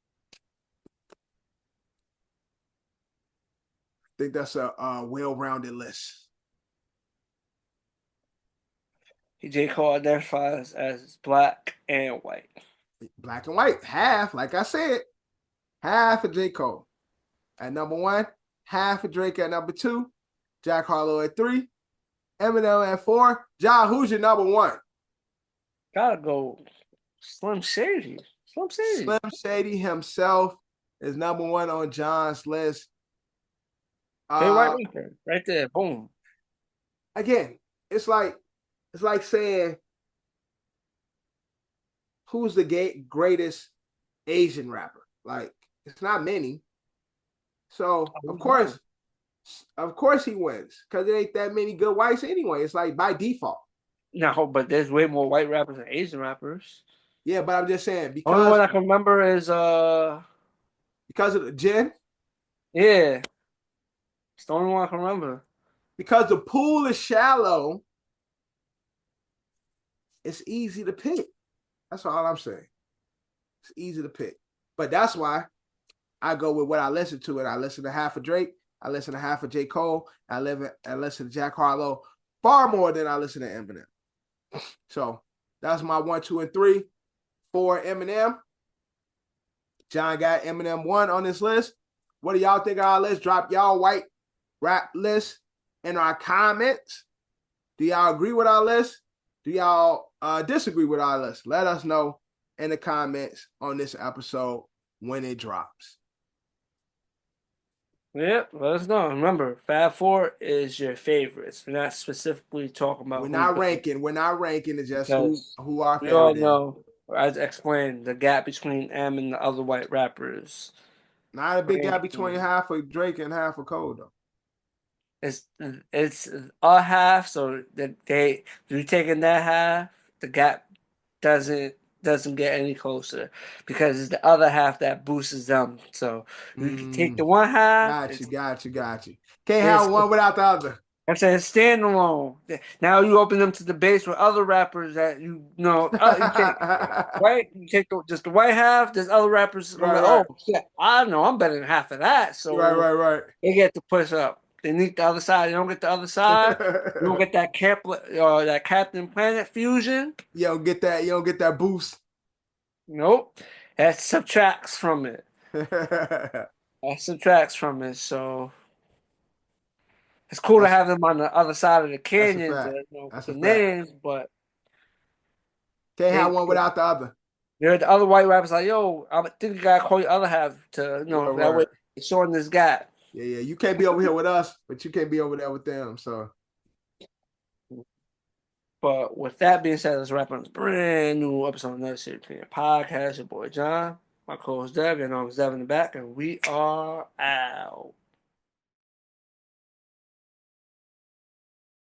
I think that's a well-rounded list. J. Cole identifies as black and white. Black and white, half, like I said, half of J. Cole. At number 1, half of Drake at number 2, Jack Harlow at 3, Eminem at 4. John, who's your number 1? Gotta go Slim Shady. Slim Shady himself is number 1 on John's list. White record, right there, boom. Again, it's like saying, who's the greatest Asian rapper? Like, it's not many. So of course he wins because there ain't that many good whites anyway. It's like by default. No, but there's way more white rappers than Asian rappers. Yeah, but I'm just saying because only one I can remember is because of the Jen. Yeah, it's the only one I can remember. Because the pool is shallow, it's easy to pick. That's all I'm saying. It's easy to pick. But that's why I go with what I listen to. And I listen to half of Drake. I listen to half of J. Cole. I listen to Jack Harlow far more than I listen to Eminem. So that's my 1, 2, and 3 for Eminem. John got Eminem 1 on this list. What do y'all think of our list? Drop y'all white rap list in our comments. Do y'all agree with our list? Do y'all disagree with our list? Let us know in the comments on this episode when it drops. Yep, let us know. Remember, Fab Four is your favorites. We're not specifically talking about. We're not ranking. It's just who our favorite is. We all know, as explained, the gap between M and the other white rappers Not a big gap between Brand half of Drake and half of Cole though. It's a half, so that they you taking that half, the gap doesn't doesn't get any closer because it's the other half that boosts them. So you take the Mm, one half, got you. Can't it's have one without the other. I'm saying standalone. Now you open them to debates with other rappers that you take right. You take just the white half. There's other rappers gonna be Right, like, right, oh shit, I know I'm better than half of that. So right. they get to push up. They need the other side. They don't get the other side. You don't get that that Captain Planet fusion. You don't get that. You don't get that boost. Nope. That subtracts from it. That subtracts from it. So it's cool to that's have them on the other side of the that's a canyon to fact. put That's a the fact. names, but Can't have they one without the other. the other white rappers like, yo, I think you gotta call your other half to Word, that way word. it's showing this gap. Yeah. You can't be over here with us, but you can't be over there with them. So But with that being said, let's wrap up this brand new episode of Another City Opinion Podcast. Your boy John, my co-host Dev, and I'm Dev in the back, and we are out.